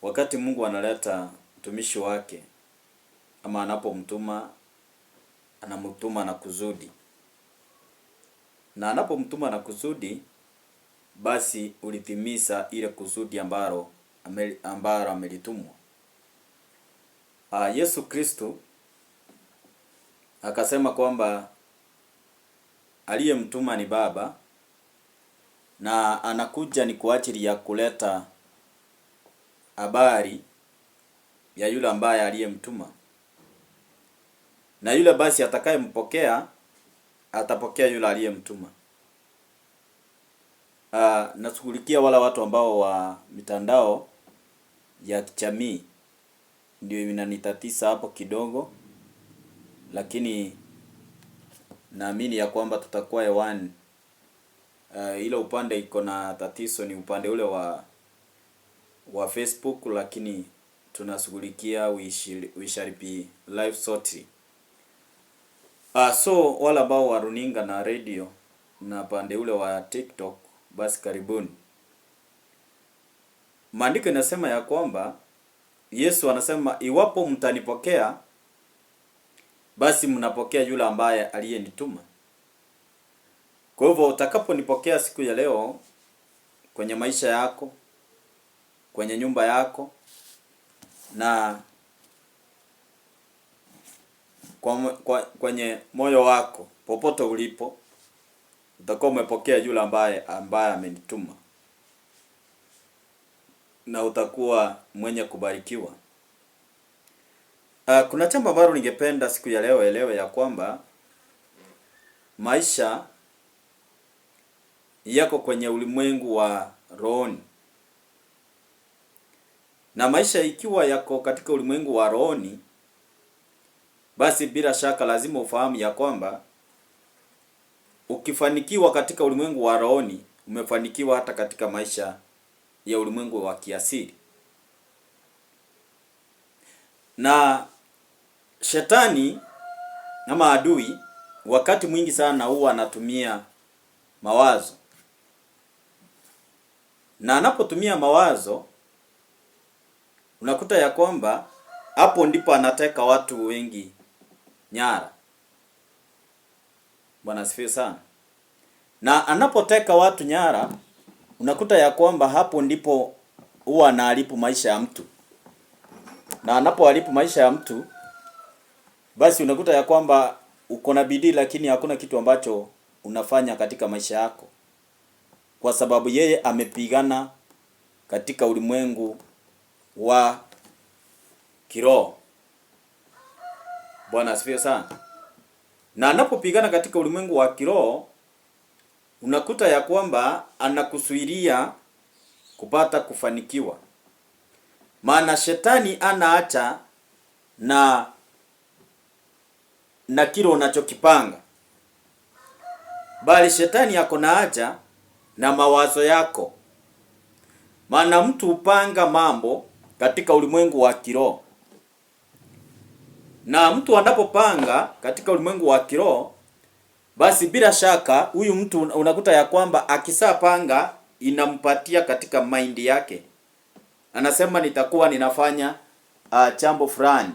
Wakati Mungu analeta mtumishi wake ama anapomtuma, anamtuma na kusudi. Na anapomtuma na kusudi, basi ulitimiza ile kusudi ambalo amelitumwa. Yesu Kristo akasema kwamba aliyemtuma ni Baba na anakuja ni kwa ajili ya kuleta habari ya yule ambaye aliyemtuma. Na yule basi atakayempokea atapokea yule aliyemtuma. Nashughulikia wala watu ambao wa mitandao ya kijamii, ndio inanitatiza hapo kidogo, lakini naamini ya kwamba tutakuwa hewani. Ile upande iko na tatizo ni upande ule wa Facebook, lakini tunashughulikia we shall be live shortly. So wala ambao wa runinga na radio na pande ule wa TikTok, basi karibuni. Maandiko inasema ya kwamba Yesu anasema iwapo mtanipokea, basi mnapokea yule ambaye aliyenituma. Kwa hivyo utakaponipokea siku ya leo kwenye maisha yako, kwenye nyumba yako na kwenye moyo wako, popote ulipo, utakuwa umepokea yule ambaye amenituma. Na utakuwa mwenye kubarikiwa. Kuna jambo ambalo ningependa siku ya leo elewe ya kwamba maisha yako kwenye ulimwengu wa rohoni. Na maisha ikiwa yako katika ulimwengu wa rohoni, basi bila shaka lazima ufahamu ya kwamba ukifanikiwa katika ulimwengu wa rohoni, umefanikiwa hata katika maisha ya ulimwengu wa kiasili. Na shetani ama adui wakati mwingi sana huwa anatumia mawazo. Na anapotumia mawazo, unakuta ya kwamba hapo ndipo anateka watu wengi nyara. Bwana asifiwe sana. Na anapoteka watu nyara, unakuta ya kwamba hapo ndipo huwa anaharibu maisha ya mtu. Na anapoharibu maisha ya mtu, basi unakuta ya kwamba uko na bidii lakini hakuna kitu ambacho unafanya katika maisha yako. Kwa sababu yeye amepigana katika ulimwengu wa kiroho. Bwana asifiwe sana. Na anapopigana katika ulimwengu wa kiroho, unakuta ya kwamba anakusuiria kupata kufanikiwa. Maana shetani anaacha na kile unachokipanga. Bali shetani yako na haja na mawazo yako. Maana mtu upanga mambo katika ulimwengu wa kiroho. Na mtu anapopanga katika ulimwengu wa kiroho, basi bila shaka huyu mtu unakuta ya kwamba akisapanga inampatia katika mind yake. Anasema nitakuwa ninafanya jambo fulani.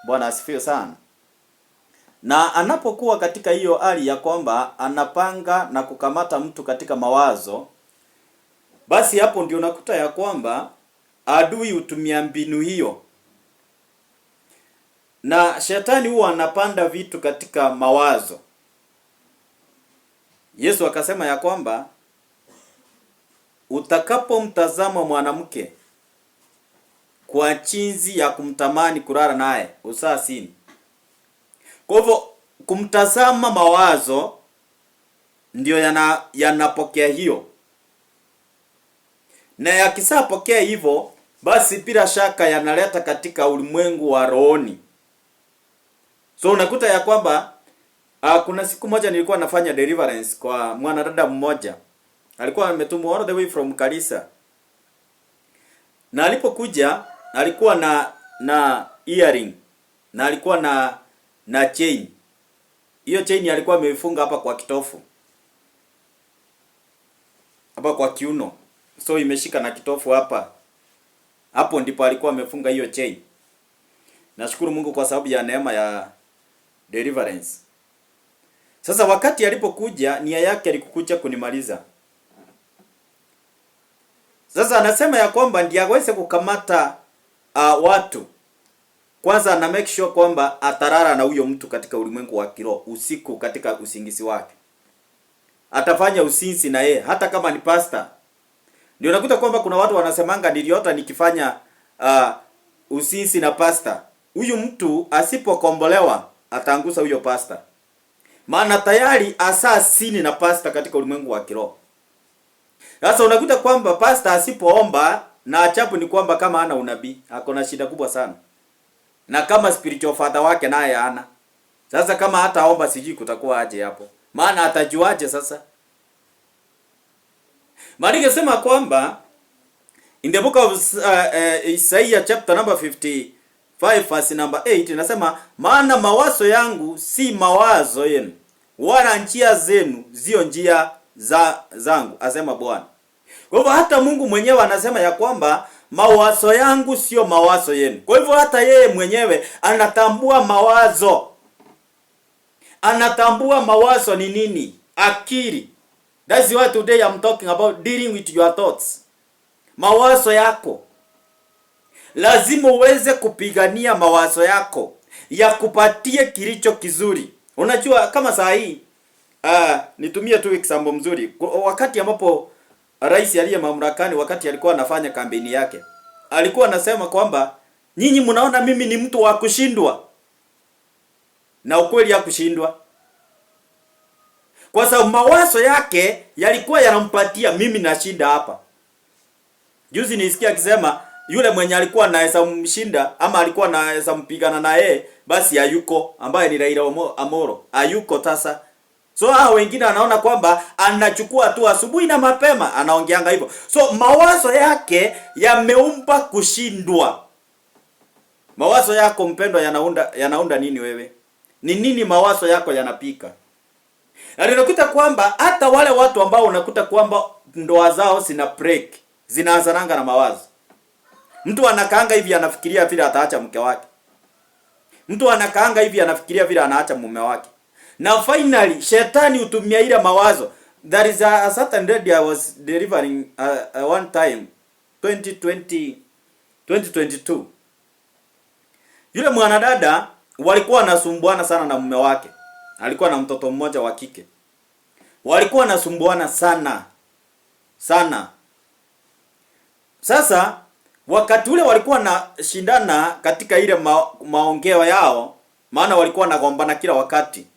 Bwana asifiwe sana. Na anapokuwa katika hiyo hali ya kwamba anapanga na kukamata mtu katika mawazo, basi hapo ndio unakuta ya kwamba adui hutumia mbinu hiyo. Na shetani huwa anapanda vitu katika mawazo. Yesu akasema ya kwamba utakapomtazama mwanamke kwa chinzi ya kumtamani kulala naye, usasini. Kwa hivyo kumtazama mawazo ndio yanapokea hiyo. Na yakisapokea hivyo, basi bila shaka yanaleta katika ulimwengu wa rohoni. So unakuta ya kwamba kuna siku moja nilikuwa nafanya deliverance kwa mwanadada mmoja. Alikuwa ametumwa all the way from Karisa. Na alipokuja alikuwa na earring na alikuwa na chain. Hiyo chain alikuwa ameifunga hapa kwa kitofu. Hapa kwa kiuno. So imeshika na kitofu hapa. Hapo ndipo alikuwa amefunga hiyo chain. Nashukuru Mungu kwa sababu ya neema ya deliverance. Sasa wakati alipokuja, nia yake alikuja kunimaliza. Sasa anasema ya kwamba ndiye aweze kukamata watu. Kwanza ana make sure kwamba atarara na huyo mtu katika ulimwengu wa kiroho usiku katika usingizi wake. Atafanya usinzi na yeye hata kama ni pastor. Ndio nakuta kwamba kuna watu wanasemanga niliota nikifanya usinzi na pastor. Huyu mtu asipokombolewa ataangusa huyo pastor. Maana tayari asasini na pastor katika ulimwengu wa kiroho. Sasa unakuta kwamba pastor asipoomba, na achapu ni kwamba kama hana unabii, ako na shida kubwa sana. Na kama spiritual father wake naye hana. Sasa kama hataomba sijui kutakuwa aje hapo. Maana atajuaje sasa? Maandiko sema kwamba in the book of Isaiah chapter number 55 verse number 8 inasema, maana mawazo yangu si mawazo yenu, wala njia zenu zio njia zangu, asema Bwana. Kwa hivyo hata Mungu mwenyewe anasema ya kwamba mawazo yangu sio mawazo yenu. Kwa hivyo hata yeye mwenyewe anatambua mawazo. Anatambua mawazo ni nini? Akili. That's why today I'm talking about dealing with your thoughts. Mawazo yako. Lazima uweze kupigania mawazo yako ya kupatie kilicho kizuri. Unajua kama saa hii nitumie tu example mzuri. Wakati ambapo rais aliye mamlakani, wakati alikuwa anafanya kampeni yake, alikuwa anasema kwamba nyinyi mnaona mimi ni mtu wa kushindwa. Na ukweli ya kushindwa. Kwa sababu mawazo yake yalikuwa yanampatia mimi nashinda hapa. Juzi nisikia akisema yule mwenye alikuwa anaweza mshinda ama alikuwa anaweza mpigana na yeye basi hayuko, ambaye ni Raila Amolo. Hayuko sasa. So hao wengine anaona kwamba anachukua tu asubuhi na mapema, anaongeanga hivyo. So mawazo yake yameumba kushindwa. Mawazo yako mpendwa yanaunda nini wewe? Ni nini mawazo yako yanapika? Na unakuta kwamba hata wale watu ambao unakuta kwamba ndoa zao zina break, zinaanzananga na mawazo. Mtu anakaanga hivi anafikiria vile ataacha mke wake. Mtu anakaanga hivi anafikiria vile anaacha mume wake. Na finally shetani hutumia ile mawazo. There is a certain lady I was delivering one time 2022. Yule mwanadada walikuwa wanasumbuana sana na mume wake. Alikuwa na mtoto mmoja wa kike. Walikuwa wanasumbuana sana. Sasa wakati ule walikuwa na shindana katika ile maongeo yao, maana walikuwa wanagombana kila wakati.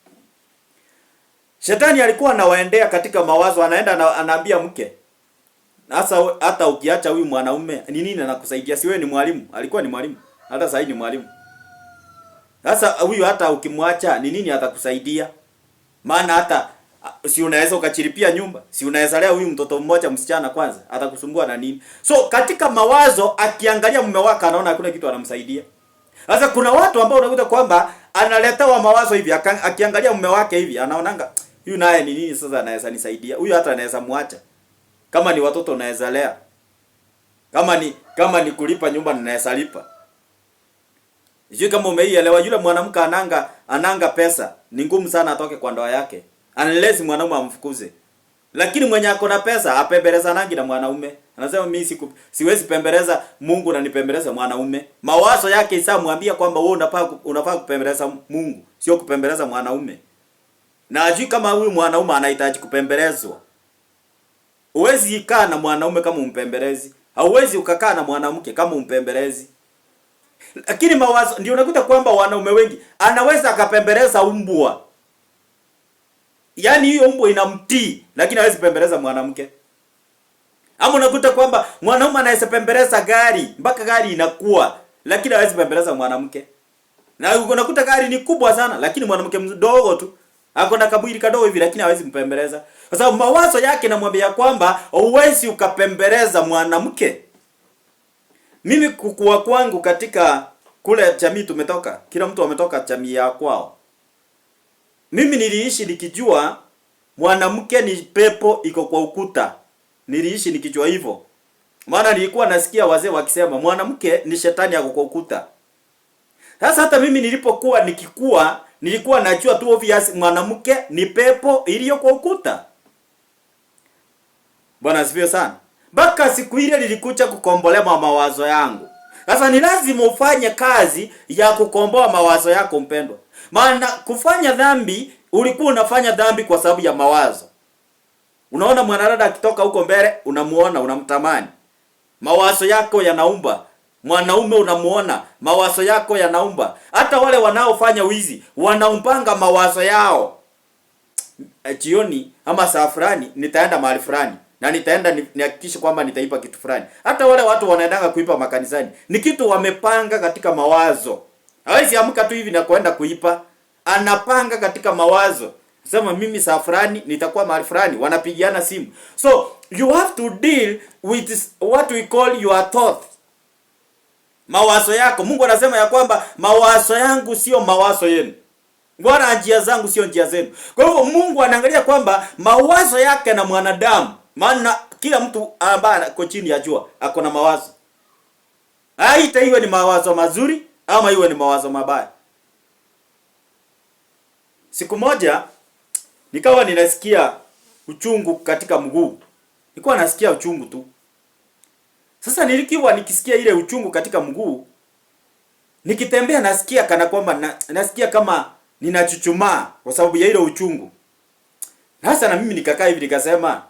Shetani alikuwa anawaendea katika mawazo, anaenda anaambia mke, sasa hata ukiacha huyu mwanaume ni nini anakusaidia? Si wewe ni mwalimu? Alikuwa ni mwalimu. Hata sasa ni mwalimu. Sasa huyu hata ukimwacha ni nini atakusaidia? Maana hata si unaweza ukachiripia nyumba, si unaweza lea huyu mtoto mmoja msichana kwanza, atakusumbua na nini? So katika mawazo akiangalia mume wake anaona hakuna kitu anamsaidia. Sasa kuna watu ambao unakuta kwamba analetewa mawazo hivi, akiangalia mume wake hivi anaonanga huyu naye ni nini sasa anaweza nisaidia? Huyu hata anaweza muacha. Kama ni watoto unaweza lea. Kama ni kulipa nyumba ninaweza lipa. Sijui kama umeielewa, yule mwanamke ananga pesa, ni ngumu sana atoke kwa ndoa yake. Unless mwanaume amfukuze. Lakini mwenye ako na pesa apembeleza nangi na mwanaume. Anasema mimi siwezi pembeleza Mungu na nipembeleza mwanaume. Mawazo yake isamwambia kwamba wewe unafaa kupembeleza Mungu, sio kupembeleza mwanaume. Na ajui kama huyu mwanaume anahitaji kupembelezwa. Huwezi kaa na mwanaume kama umpembelezi. Hauwezi ukakaa na mwanamke kama umpembelezi. Lakini mawazo ndio unakuta kwamba wanaume wengi anaweza akapembeleza umbwa. Yaani hiyo umbwa inamtii, lakini hawezi pembeleza mwanamke. Ama unakuta kwamba mwanaume anaweza pembeleza gari, mpaka gari inakuwa, lakini hawezi pembeleza mwanamke. Na unakuta gari ni kubwa sana, lakini mwanamke mdogo tu. Ako na kabwili kadogo hivi lakini hawezi mpembeleza. Kwa sababu mawazo yake yanamwambia kwamba huwezi ukapembeleza mwanamke. Mimi kukua kwangu katika kule jamii tumetoka, kila mtu ametoka jamii ya kwao. Mimi niliishi nikijua mwanamke ni pepo iko kwa ukuta. Niliishi nikijua hivyo. Maana nilikuwa nasikia wazee wakisema mwanamke ni shetani yako kwa ukuta. Sasa hata mimi nilipokuwa nikikua, nilikuwa najua tu obvious mwanamke ni pepo iliyo kwa ukuta. Bwana asifiwe sana. Baka siku ile nilikuja kukombolea mawazo yangu. Sasa ni lazima ufanye kazi ya kukomboa mawazo yako mpendwa. Maana kufanya dhambi, ulikuwa unafanya dhambi kwa sababu ya mawazo. Unaona mwanadada akitoka huko mbele, unamuona, unamtamani. Mawazo yako yanaumba. Mwanaume unamuona, mawazo yako yanaumba. Hata wale wanaofanya wizi, wanaumpanga mawazo yao. Jioni ama saa fulani nitaenda mahali fulani na nitaenda nihakikishe kwamba nitaipa kitu fulani. Hata wale watu wanaendanga kuipa makanisani, ni kitu wamepanga katika mawazo. Hawezi amka tu hivi na kwenda kuipa. Anapanga katika mawazo. Sema mimi saa fulani nitakuwa mahali fulani, wanapigiana simu. So you have to deal with what we call your thoughts. Mawazo yako. Mungu anasema ya kwamba mawazo yangu sio mawazo yenu. Bwana njia zangu sio njia zenu. Kwa hivyo Mungu anaangalia kwamba mawazo yake na mwanadamu, maana kila mtu ambaye ako chini ya jua ako na mawazo. Haita iwe ni mawazo mazuri ama iwe ni mawazo mabaya. Siku moja nikawa ninasikia uchungu katika mguu. Nilikuwa nasikia uchungu tu. Sasa nilikiwa nikisikia ile uchungu katika mguu, nikitembea nasikia kana kwamba nasikia kama ninachuchumaa kwa sababu ya ile uchungu. Sasa na mimi nikakaa hivi nikasema,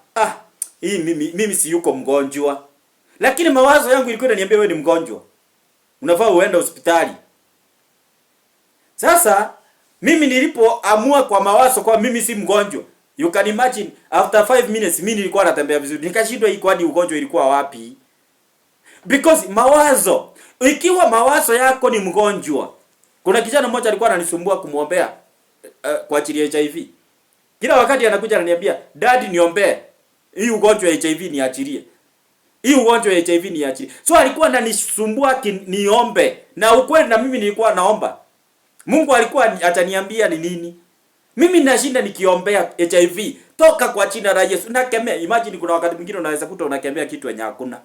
hii mimi si yuko mgonjwa. Lakini mawazo yangu ilikuwa inaniambia wewe ni mgonjwa. Unafaa uende hospitali. Sasa mimi nilipoamua kwa mawazo kwa mimi si mgonjwa, you can imagine after 5 minutes mimi nilikuwa natembea vizuri. Nikashindwa hii kwani ugonjwa ilikuwa wapi? Because mawazo, ikiwa mawazo yako ni mgonjwa. Kuna kijana mmoja alikuwa ananisumbua kumuombea kwa ajili ya HIV. Kila wakati anakuja ananiambia, "Daddy niombee. Hii ugonjwa ya HIV niachilie. Hii ugonjwa ya HIV niachilie." So alikuwa ananisumbua niombe. Na ukweli na mimi nilikuwa naomba. Mungu alikuwa ataniambia ni nini? Mimi nashinda nikiombea HIV. Toka kwa jina la Yesu. Nakemea. Imagine kuna wakati mwingine unaweza kuta unakemea kitu yenye hakuna.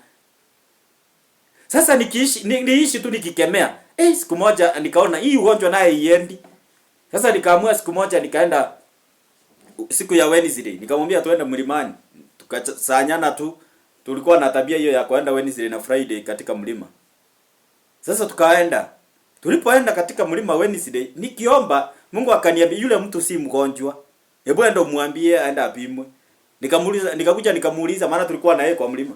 Sasa niishi tu nikikemea. Siku moja nikaona hii ugonjwa naye iendi. Sasa nikaamua siku moja nikaenda siku ya Wednesday. Nikamwambia tuende mlimani. Tukasanyana tu. Tulikuwa na tabia hiyo ya kwenda Wednesday na Friday katika mlima. Sasa tukaenda. Tulipoenda katika mlima Wednesday, nikiomba Mungu akaniambia yule mtu si mgonjwa. Hebu enda muambie aenda apimwe. Nikakuja nikamuuliza maana tulikuwa na yeye kwa mlima.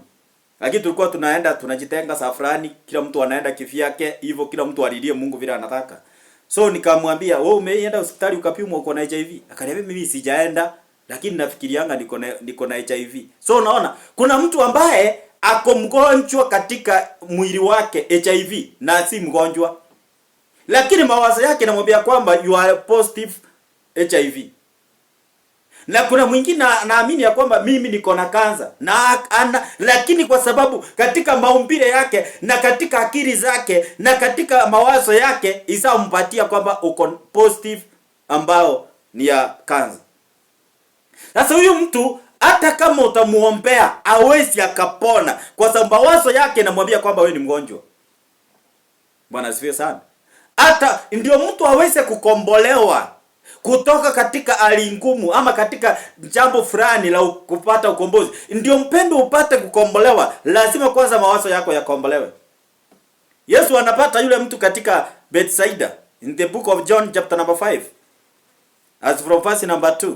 Lakini tulikuwa tunaenda tunajitenga saa fulani, kila mtu anaenda kivyake, hivyo kila mtu alilie Mungu vile anataka. So nikamwambia, "Wewe umeenda hospitali ukapimwa uko na HIV?" Akaniambia, "Mimi sijaenda, lakini nafikirianga niko na HIV." So unaona, kuna mtu ambaye ako mgonjwa katika mwili wake HIV na si mgonjwa. Lakini mawazo yake yanamwambia kwamba you are positive HIV. Na kuna mwingine naamini ya kwamba mimi niko na kansa. Lakini kwa sababu katika maumbile yake na katika akili zake na katika mawazo yake isampatia kwamba uko positive ambao ni ya kansa. Sasa huyu mtu hata kama utamuombea hawezi akapona kwa sababu mawazo yake yanamwambia kwamba wewe ni mgonjwa. Bwana asifiwe sana. Hata ndio mtu aweze kukombolewa kutoka katika hali ngumu ama katika jambo fulani la kupata ukombozi. Ndio mpendo upate kukombolewa, lazima kwanza mawazo yako yakombolewe. Yesu anapata yule mtu katika Bethsaida in the book of John chapter number 5. As from verse number 2.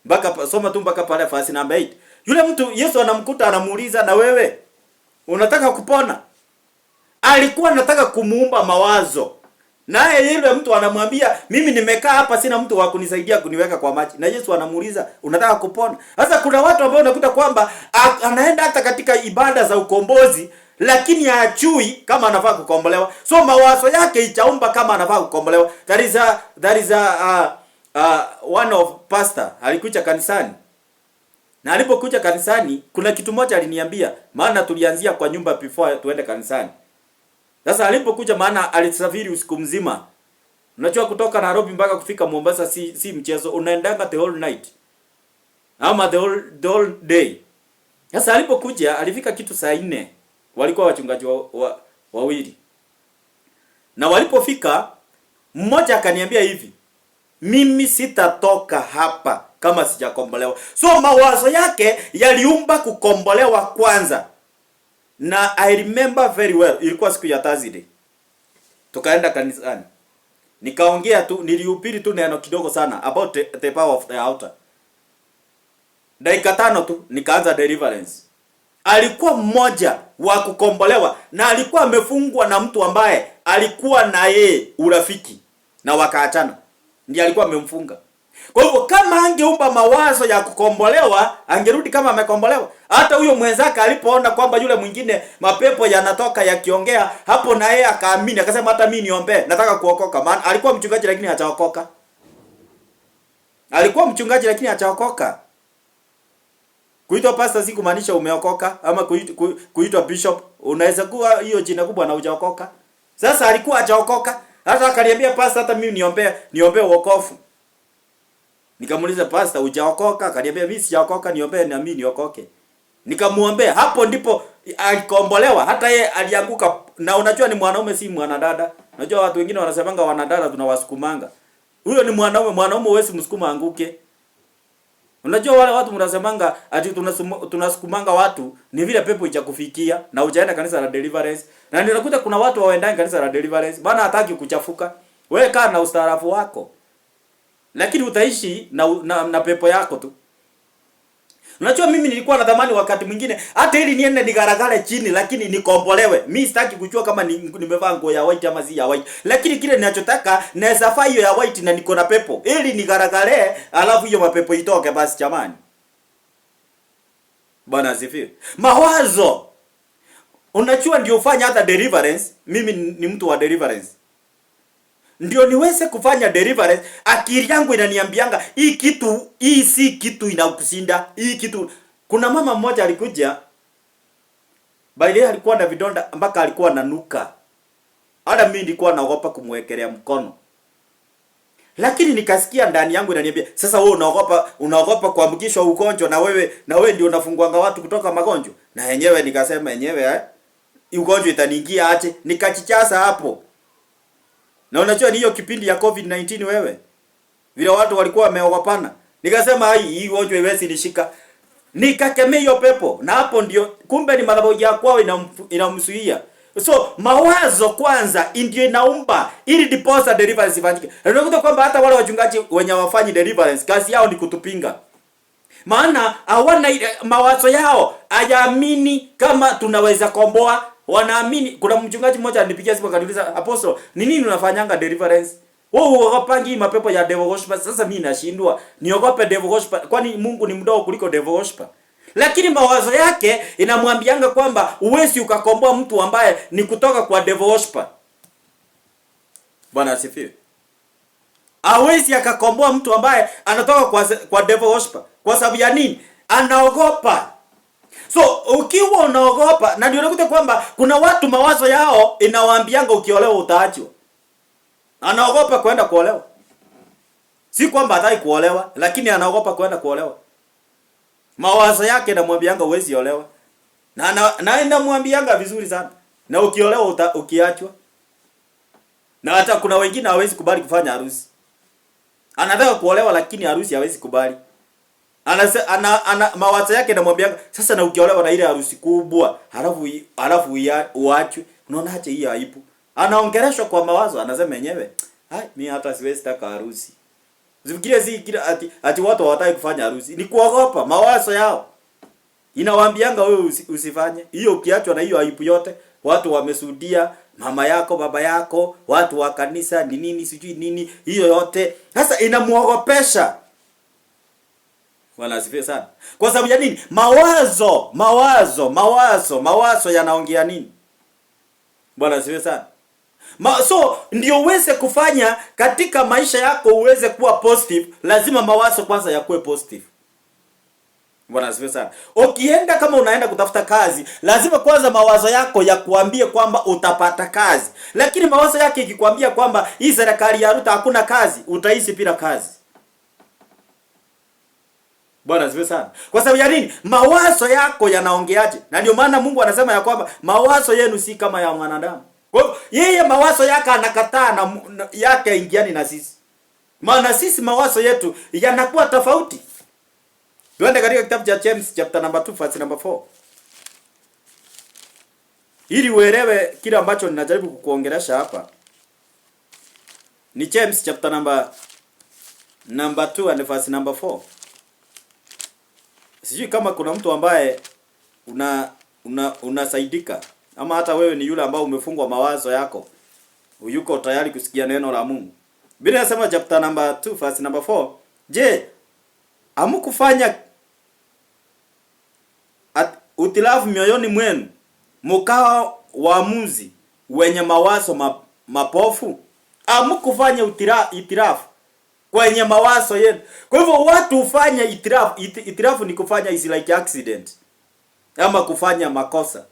Mpaka soma tu mpaka pale verse number 8. Yule mtu Yesu anamkuta anamuuliza, "Na wewe unataka kupona?" Alikuwa anataka kumuumba mawazo. Naye yule mtu anamwambia, "Mimi nimekaa hapa sina mtu wa kunisaidia kuniweka kwa maji." Na Yesu anamuuliza, "Unataka kupona?" Sasa kuna watu ambao unakuta kwamba anaenda hata katika ibada za ukombozi lakini hajui kama anafaa kukombolewa. So mawazo yake ichaumba kama anafaa kukombolewa. That is one of pastor alikuja kanisani. Na alipokuja kanisani kuna kitu moja aliniambia, maana tulianzia kwa nyumba before tuende kanisani. Sasa alipokuja maana alisafiri usiku mzima. Unajua kutoka Nairobi mpaka kufika Mombasa si mchezo, unaendanga the whole night. Ama the whole day. Sasa alipokuja alifika kitu saa 4. Walikuwa wachungaji wawili. Na walipofika mmoja akaniambia hivi, mimi sitatoka hapa kama sijakombolewa. So mawazo yake yaliumba kukombolewa kwanza. Na I remember very well, ilikuwa siku ya Thursday. Tukaenda kanisani. Nikaongea tu, nilihubiri tu neno kidogo sana about the power of the altar. Dakika 5 tu nikaanza deliverance. Alikuwa mmoja wa kukombolewa na alikuwa amefungwa na mtu ambaye alikuwa na yeye urafiki na wakaachana. Ndiye alikuwa amemfunga. Kwa hivyo kama angeumba mawazo ya kukombolewa, angerudi kama amekombolewa. Hata huyo mwenzake alipoona kwamba yule mwingine mapepo yanatoka yakiongea, hapo na yeye akaamini, akasema hata mimi niombe, nataka kuokoka. Maana alikuwa mchungaji lakini hajaokoka. Alikuwa mchungaji lakini hajaokoka. Kuitwa pastor si kumaanisha umeokoka, ama kuitwa bishop unaweza kuwa hiyo jina kubwa na hujaokoka. Sasa alikuwa hajaokoka, hata akaniambia pastor, hata mimi niombe wokovu. Nikamuuliza pastor, hujaokoka? Akaniambia mimi sijaokoka, niombe na mimi niokoke. Nikamuombea, hapo ndipo alikombolewa. Hata yeye alianguka, na unajua ni mwanaume si mwanadada. Unajua watu wengine wanasemanga wanadada tunawasukumanga. Huyo ni mwanaume huwezi msukuma anguke. Unajua wale watu mnasemanga ati tunasukumanga watu ni vile pepo ijakufikia na hujaenda kanisa la deliverance. Na ndio unakuta kuna watu waendanga kanisa la deliverance, bana hataki kuchafuka. Wewe kaa na ustaarafu wako. Lakini utaishi na pepo yako tu. Unajua mimi nilikuwa na dhamani wakati mwingine hata ili niende nigaragale chini lakini nikombolewe. Mimi sitaki kujua kama nimevaa nguo ya white ama si ya white. Lakini kile ninachotaka naweza faa hiyo ya white na niko na pepo. Ili nigaragale alafu hiyo mapepo itoke basi jamani. Bwana asifiwe. Mawazo. Unajua ndio ufanya hata deliverance. Mimi ni mtu wa deliverance. Ndio niweze kufanya deliverance, akili yangu inaniambianga hii si kitu inakushinda. Hii kitu, kuna mama mmoja alikuja, baadaye alikuwa na vidonda mpaka alikuwa nanuka. Hata mimi nilikuwa naogopa kumwekelea mkono. Lakini nikasikia ndani yangu inaniambia, sasa wewe unaogopa kuambukishwa ugonjwa, na wewe ndio unafunguanga watu kutoka magonjwa. Na yenyewe nikasema ugonjwa itaniingia aje? Nikachichasa hapo. Na unajua ni hiyo kipindi ya COVID-19 wewe. Vile watu walikuwa wameogopana. Nikasema hii ugonjwa iwezi nishika. Nikakemea hiyo pepo. Na hapo ndio kumbe ni madhabahu ya kwao inamsuia. So mawazo kwanza ndio inaumba ili diposa deliverance ifanyike. Unakuta kwamba hata wale wachungaji wenye wafanyi deliverance kazi yao ni kutupinga. Maana hawana mawazo yao hayaamini kama tunaweza komboa. Wanaamini. Kuna mchungaji mmoja alinipigia simu akaniuliza, Apostle, ni nini unafanyanga deliverance? Wewe uogopangi mapepo ya devil worshiper. Sasa mimi nashindwa niogope devil worshiper, kwani Mungu ni mdogo kuliko devil worshiper? Lakini mawazo yake inamwambianga kwamba uwezi ukakomboa mtu ambaye ni kutoka kwa devil worshiper. Bwana asifiwe. Hawezi akakomboa mtu ambaye anatoka kwa devil worshiper. Kwa sababu ya nini? Anaogopa. So ukiwa unaogopa, na ndio unakuta kwamba kuna watu mawazo yao inawaambianga ukiolewa utaachwa. Anaogopa kwenda kuolewa. Si kwamba hataki kuolewa, lakini anaogopa kwenda kuolewa. Mawazo yake yanamwambianga huwezi olewa. Na inamwambianga vizuri sana. Na ukiolewa ukiachwa. Na hata kuna wengine hawezi kubali kufanya harusi. Anataka kuolewa lakini harusi hawezi kubali. Mawazo yake yanamwambianga sasa, na ukiolewa na ile harusi kubwa, halafu uachwe. Unaona acha hii aibu. Anaongeleshwa kwa mawazo, anasema yenyewe, mimi hata siwezi taka harusi. Usifikirie si kila ati watu hawataka kufanya harusi. Ni kuogopa mawazo yao. Inawaambianga wewe usifanye. Hiyo ukiachwa na hiyo aibu yote, watu wamesudia, mama yako, baba yako, watu wa kanisa, ni nini sijui nini, hiyo yote. Sasa inamuogopesha. Bwana asifiwe sana. Kwa sababu ya nini? Mawazo yanaongea nini? Bwana asifiwe sana. So ndio uweze kufanya katika maisha yako uweze kuwa positive, lazima mawazo kwanza yakuwe positive. Bwana asifiwe sana. Ukienda kama unaenda kutafuta kazi, lazima kwanza mawazo yako yakuambie kwamba utapata kazi. Lakini mawazo yake ikikwambia kwamba hii serikali ya Ruto hakuna kazi, utaishi bila kazi. Bwana asifiwe sana. Kwa sababu ya nini? Mawazo yako yanaongeaje? Na ndio maana Mungu anasema ya kwamba mawazo yenu si kama ya mwanadamu. Kwa hivyo yeye mawazo yake anakataa na yake ingiani na sisi. Maana sisi mawazo yetu yanakuwa tofauti. Tuende katika kitabu cha James chapter number 2 verse number 4. Ili uelewe kile ambacho ninajaribu kukuongelesha hapa. Ni James chapter number 2 and verse number 4. Sijui kama kuna mtu ambaye unasaidika ama hata wewe ni yule ambao umefungwa mawazo yako. Uyuko tayari kusikia neno la Mungu. Biblia inasema chapter number 2 verse number 4. Je, hamkufanya utilafu mioyoni mwenu mkao waamuzi wenye mawazo mapofu? Hamkufanya itirafu kwenye mawazo yenu. Kwa hivyo watu hufanya itirafu. Itirafu ni kufanya is like accident ama kufanya makosa.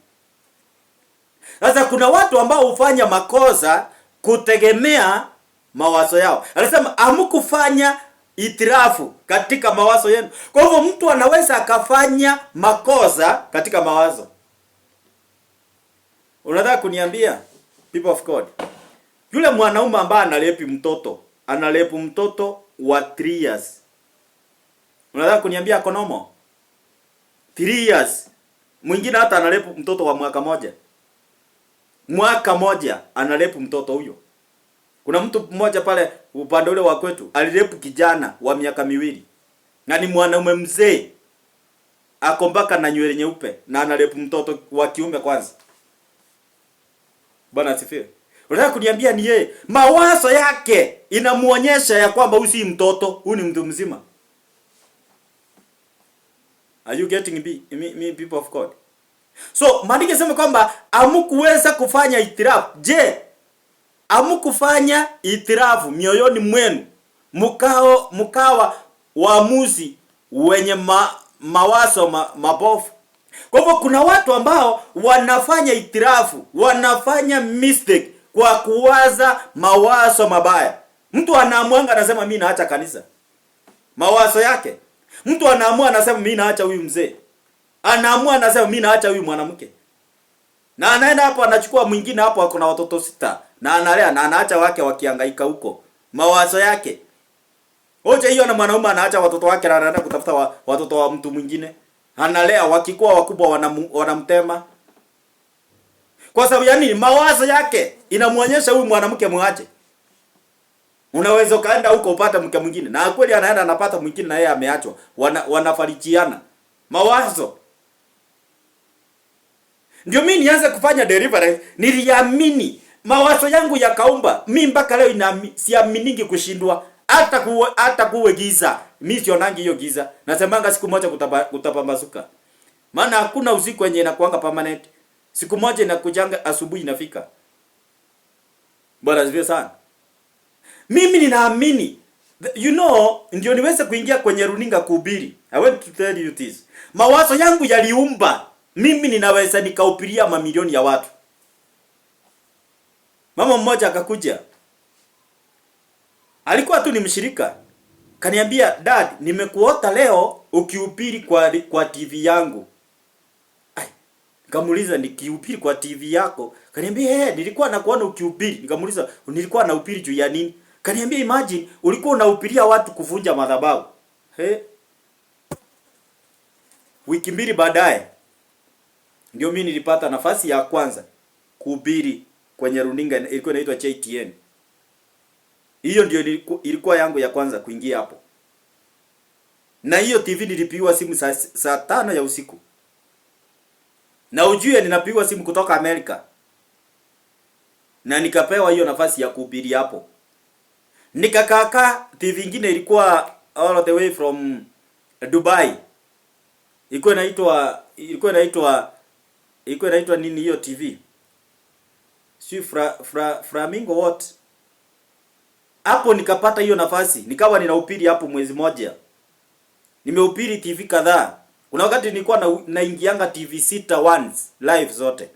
Sasa kuna watu ambao hufanya makosa kutegemea mawazo yao. Anasema hamkufanya itirafu katika mawazo yenu. Kwa hivyo mtu anaweza akafanya makosa katika mawazo. Unataka kuniambia people of God, yule mwanaume ambaye analepu mtoto wa 3 years. Unataka kuniambia akonomo 3 years. Mwingine hata analepu mtoto wa mwaka moja analepu mtoto huyo. Kuna mtu mmoja pale upande ule wa kwetu alilepu kijana wa miaka 2. Na ni mwanaume mzee. Ako mpaka na nywele nyeupe na analepu mtoto wa kiume kwanza. Bwana asifiwe. Unataka kuniambia ni yeye mawazo yake inamuonyesha ya kwamba huyu si mtoto, huyu ni mtu mzima. Are you getting me people of God? So, maandiko yanasema kwamba hamkuweza kufanya itirafu. Je, hamkufanya itirafu mioyoni mwenu mkawa waamuzi wenye mawazo mabovu? Kwa hivyo kuna watu ambao wanafanya itirafu, wanafanya mistake kwa kuwaza mawazo mabaya. Mtu anaamua anasema mimi naacha kanisa. Mawazo yake. Mtu anaamua anasema mimi naacha huyu mzee. Anaamua anasema mimi naacha huyu mwanamke. Na anaenda hapo anachukua mwingine hapo ako na watoto 6 na analea na anaacha wake wakihangaika huko. Mawazo yake. Hoja hiyo na mwanaume anaacha watoto wake na anaenda kutafuta watoto wa mtu mwingine. Analea wakikuwa wakubwa wanamtema. Kwa sababu ya nini? Mawazo yake inamuonyesha huyu mwanamke muache. Unaweza kaenda huko upata mke mwingine na kweli anaenda anapata mwingine na yeye ameachwa. Wanafarijiana. Mawazo. Ndio mimi nianze kufanya deliverance, niliamini mawazo yangu yakaumba. Mimi mpaka leo siaminingi kushindwa hata kuwe giza. Mimi sionangi hiyo giza. Nasemanga siku moja kutapambazuka. Maana hakuna usiku wenye inakuanga permanent. Siku moja inakujanga asubuhi inafika. Bwana asifiwe sana. Mimi ninaamini, you know, ndio niweze kuingia kwenye runinga kuhubiri. I want to tell you this. Mawazo yangu yaliumba. Mimi ninaweza nikahubiria mamilioni ya watu. Mama mmoja akakuja. Alikuwa tu ni mshirika. Kaniambia, "Dad, nimekuota leo ukihubiri kwa TV yangu." Nikamuuliza, "Nikihubiri kwa TV yako?" Kaniambia, nilikuwa nakuona ukihubiri." Nikamuuliza, "Nilikuwa nahubiri juu ya nini?" Kaniambia, "Imagine ulikuwa unahubiria watu kuvunja madhabahu." Wiki mbili baadaye ndio mimi nilipata nafasi ya kwanza kuhubiri kwenye runinga, ilikuwa inaitwa JTN. Hiyo ndio ilikuwa yangu ya kwanza kuingia hapo. Na hiyo TV nilipigiwa simu saa 5 ya usiku. Na ujue ninapigiwa simu kutoka Amerika. Na nikapewa hiyo nafasi ya kuhubiri hapo. Nikakaa TV nyingine ilikuwa all the way from Dubai. Ilikuwa inaitwa nini hiyo TV? Si Flamingo what? Hapo nikapata hiyo nafasi. Nikawa ninahubiri hapo mwezi moja. Nimehubiri TV kadhaa. Kuna wakati nilikuwa naingianga TV 6 once live zote.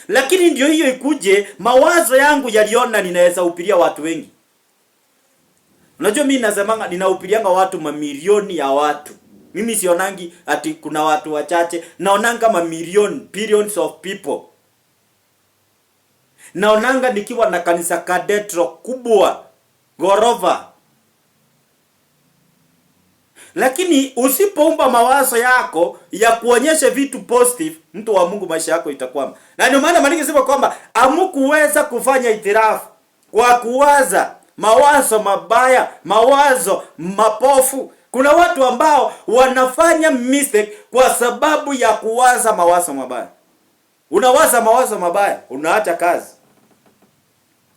Lakini ndio hiyo ikuje, mawazo yangu yaliona ninaweza hubiria watu wengi. Unajua mimi nasemanga ninahubirianga watu mamilioni ya watu. Mimi sionangi ati kuna watu wachache, naonanga mamilioni, billions of people. Naonanga nikiwa na kanisa kadetro kubwa, ghorofa. Lakini usipoumba mawazo yako ya kuonyesha vitu positive, mtu wa Mungu, maisha yako itakwama. Na ndio maana maandiko yanasema kwamba hamkuweza kufanya itirafu kwa kuwaza mawazo mabaya, mawazo mapofu. Kuna watu ambao wanafanya mistake kwa sababu ya kuwaza mawazo mabaya. Unawaza mawazo mabaya, unaacha kazi.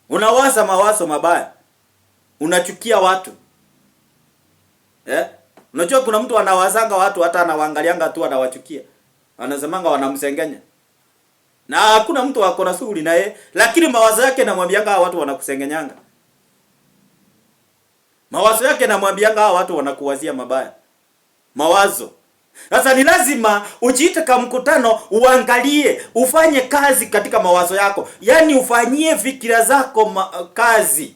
Unawaza mawazo mabaya, unachukia watu. Unajua kuna mtu anawazanga watu hata anawaangalianga tu anawachukia. Anasemanga wanamsengenya. Na hakuna mtu ako na shughuli naye, lakini mawazo yake namwambianga watu wanakusengenyanga. Mawazo yake namwambianga watu wanakuwazia mabaya. Mawazo. Sasa ni lazima ujiite kama mkutano, uangalie, ufanye kazi katika mawazo yako. Yaani ufanyie fikira zako kazi.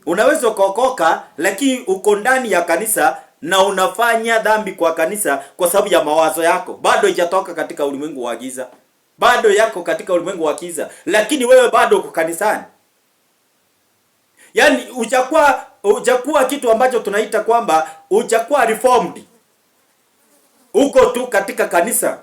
Unaweza kuokoka lakini uko ndani ya kanisa na unafanya dhambi kwa kanisa kwa sababu ya mawazo yako. Bado haijatoka katika ulimwengu wa giza. Bado yako katika ulimwengu wa giza, lakini wewe bado uko kanisani. Yaani ujakuwa kitu ambacho tunaita kwamba ujakuwa reformed. Uko tu katika kanisa.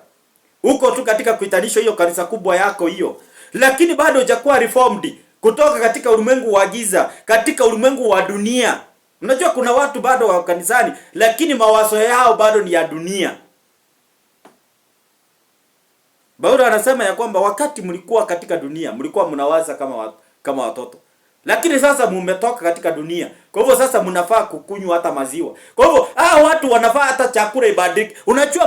Uko tu katika kuitanisha hiyo kanisa kubwa yako hiyo. Lakini bado hujakuwa reformed kutoka katika ulimwengu wa giza, katika ulimwengu wa dunia. Unajua kuna watu bado wa kanisani lakini mawazo yao bado ni ya dunia. Paulo anasema ya kwamba wakati mlikuwa katika dunia, mlikuwa mnawaza kama watoto. Lakini sasa mmetoka katika dunia. Kwa hivyo sasa mnafaa kukunywa hata maziwa. Kwa hivyo watu wanafaa hata chakula ibadilike. Unajua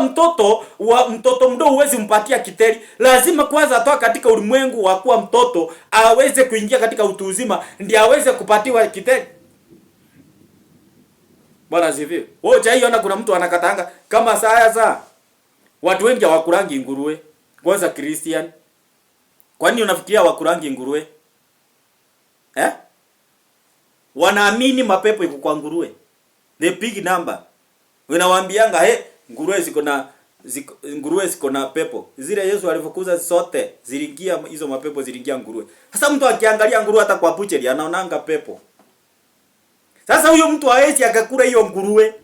mtoto mdogo huwezi mpatia kiteri. Lazima kwanza atoka katika ulimwengu wa kuwa mtoto aweze kuingia katika utu uzima ndiye aweze kupatiwa kiteri. Bwana asifiwe. Wewe hujaiona kuna mtu anakatanga kama saa watu wengi hawakurangi nguruwe. Kwanza Christian. Kwa nini unafikiria hawakurangi nguruwe? Wanaamini mapepo iko kwa nguruwe. The big number. Wanawaambianga nguruwe ziko na pepo. Zile Yesu alifukuza zote ziliingia, hizo mapepo ziliingia nguruwe. Sasa mtu akiangalia nguruwe hata kwa butchery anaonanga pepo. Sasa huyo mtu hawezi akakula hiyo nguruwe.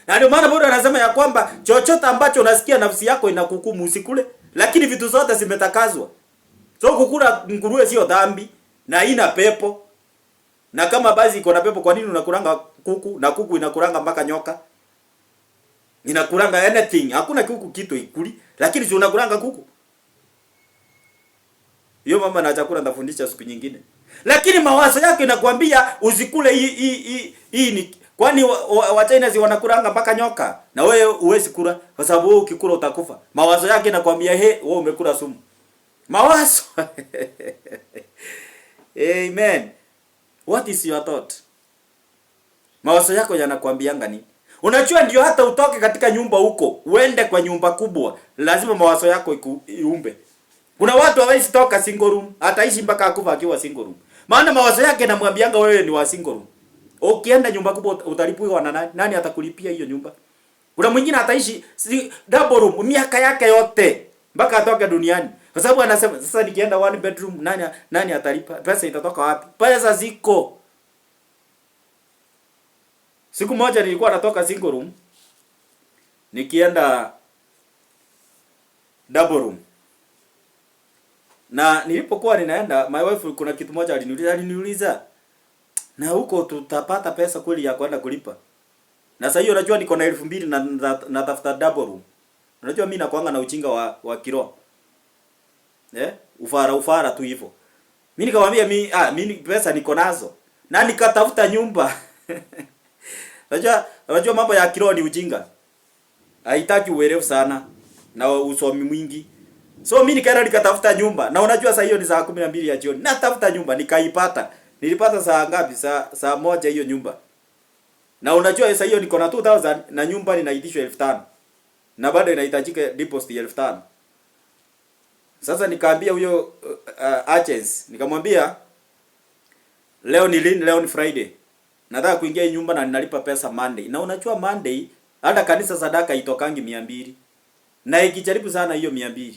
Na ndio maana Bwana anasema ya kwamba chochote ambacho unasikia nafsi yako inakuhukumu usikule, lakini vitu zote zimetakazwa. So kukula nguruwe sio dhambi na haina pepo. Na kama basi iko na pepo, kwa nini unakulanga kuku? Na kuku inakulanga mpaka nyoka. Inakulanga anything. Hakuna kuku kitu ikuli, lakini si unakulanga kuku. Hiyo mama na chakula ndafundisha siku nyingine. Lakini mawazo yake inakwambia usikule hii ni kwani wa China zi wanakulanga mpaka nyoka na wewe huwezi kula kwa sababu wewe ukikula utakufa. Mawazo yake inakwambia wewe umekula sumu. Mawazo. Amen. What is your thought? Mawazo yako yanakwambianga nini? Unajua ndio hata utoke katika nyumba huko, uende kwa nyumba kubwa, lazima mawazo yako iumbe. Kuna watu hawezi toka single room, ataishi mpaka akufa akiwa single room. Maana mawazo yake yanamwambianga wewe ni wa single room. Ukienda nyumba kubwa utalipiwa na nani? Nani atakulipia hiyo nyumba? Kuna mwingine ataishi double room miaka yake yote mpaka atoke duniani. Kwa sababu anasema sasa nikienda one bedroom nani atalipa? Pesa itatoka wapi? Pesa ziko. Siku moja nilikuwa natoka single room nikienda double room. Na nilipokuwa ninaenda my wife kuna kitu moja aliniuliza na huko tutapata pesa kweli ya kwenda kulipa. Na sasa hiyo unajua niko na 2000 na tafuta double room. Unajua mimi nakuanga na ujinga wa kiroho. Ufara tu hivyo. Mimi nikamwambia mimi pesa niko nazo. Na nikatafuta nyumba. Unajua mambo ya kiroho ni ujinga. Haitaki uelewe sana na usomi mwingi. So mimi nikaenda nikatafuta nyumba. Na unajua saa hiyo ni saa 12 ya jioni. Natafuta nyumba nikaipata. Nilipata saa ngapi? Saa moja hiyo nyumba. Na unajua saa hiyo niko na 2000 na nyumba ninaitishwa 1500. Na bado inahitajika deposit 1500. Sasa nikaambia huyo agents, nikamwambia Leo ni lini? Leo ni Friday. Nataka kuingia nyumba na ninalipa pesa Monday. Na unajua Monday hata kanisa sadaka itokangi 200. Na ikijaribu sana hiyo 200.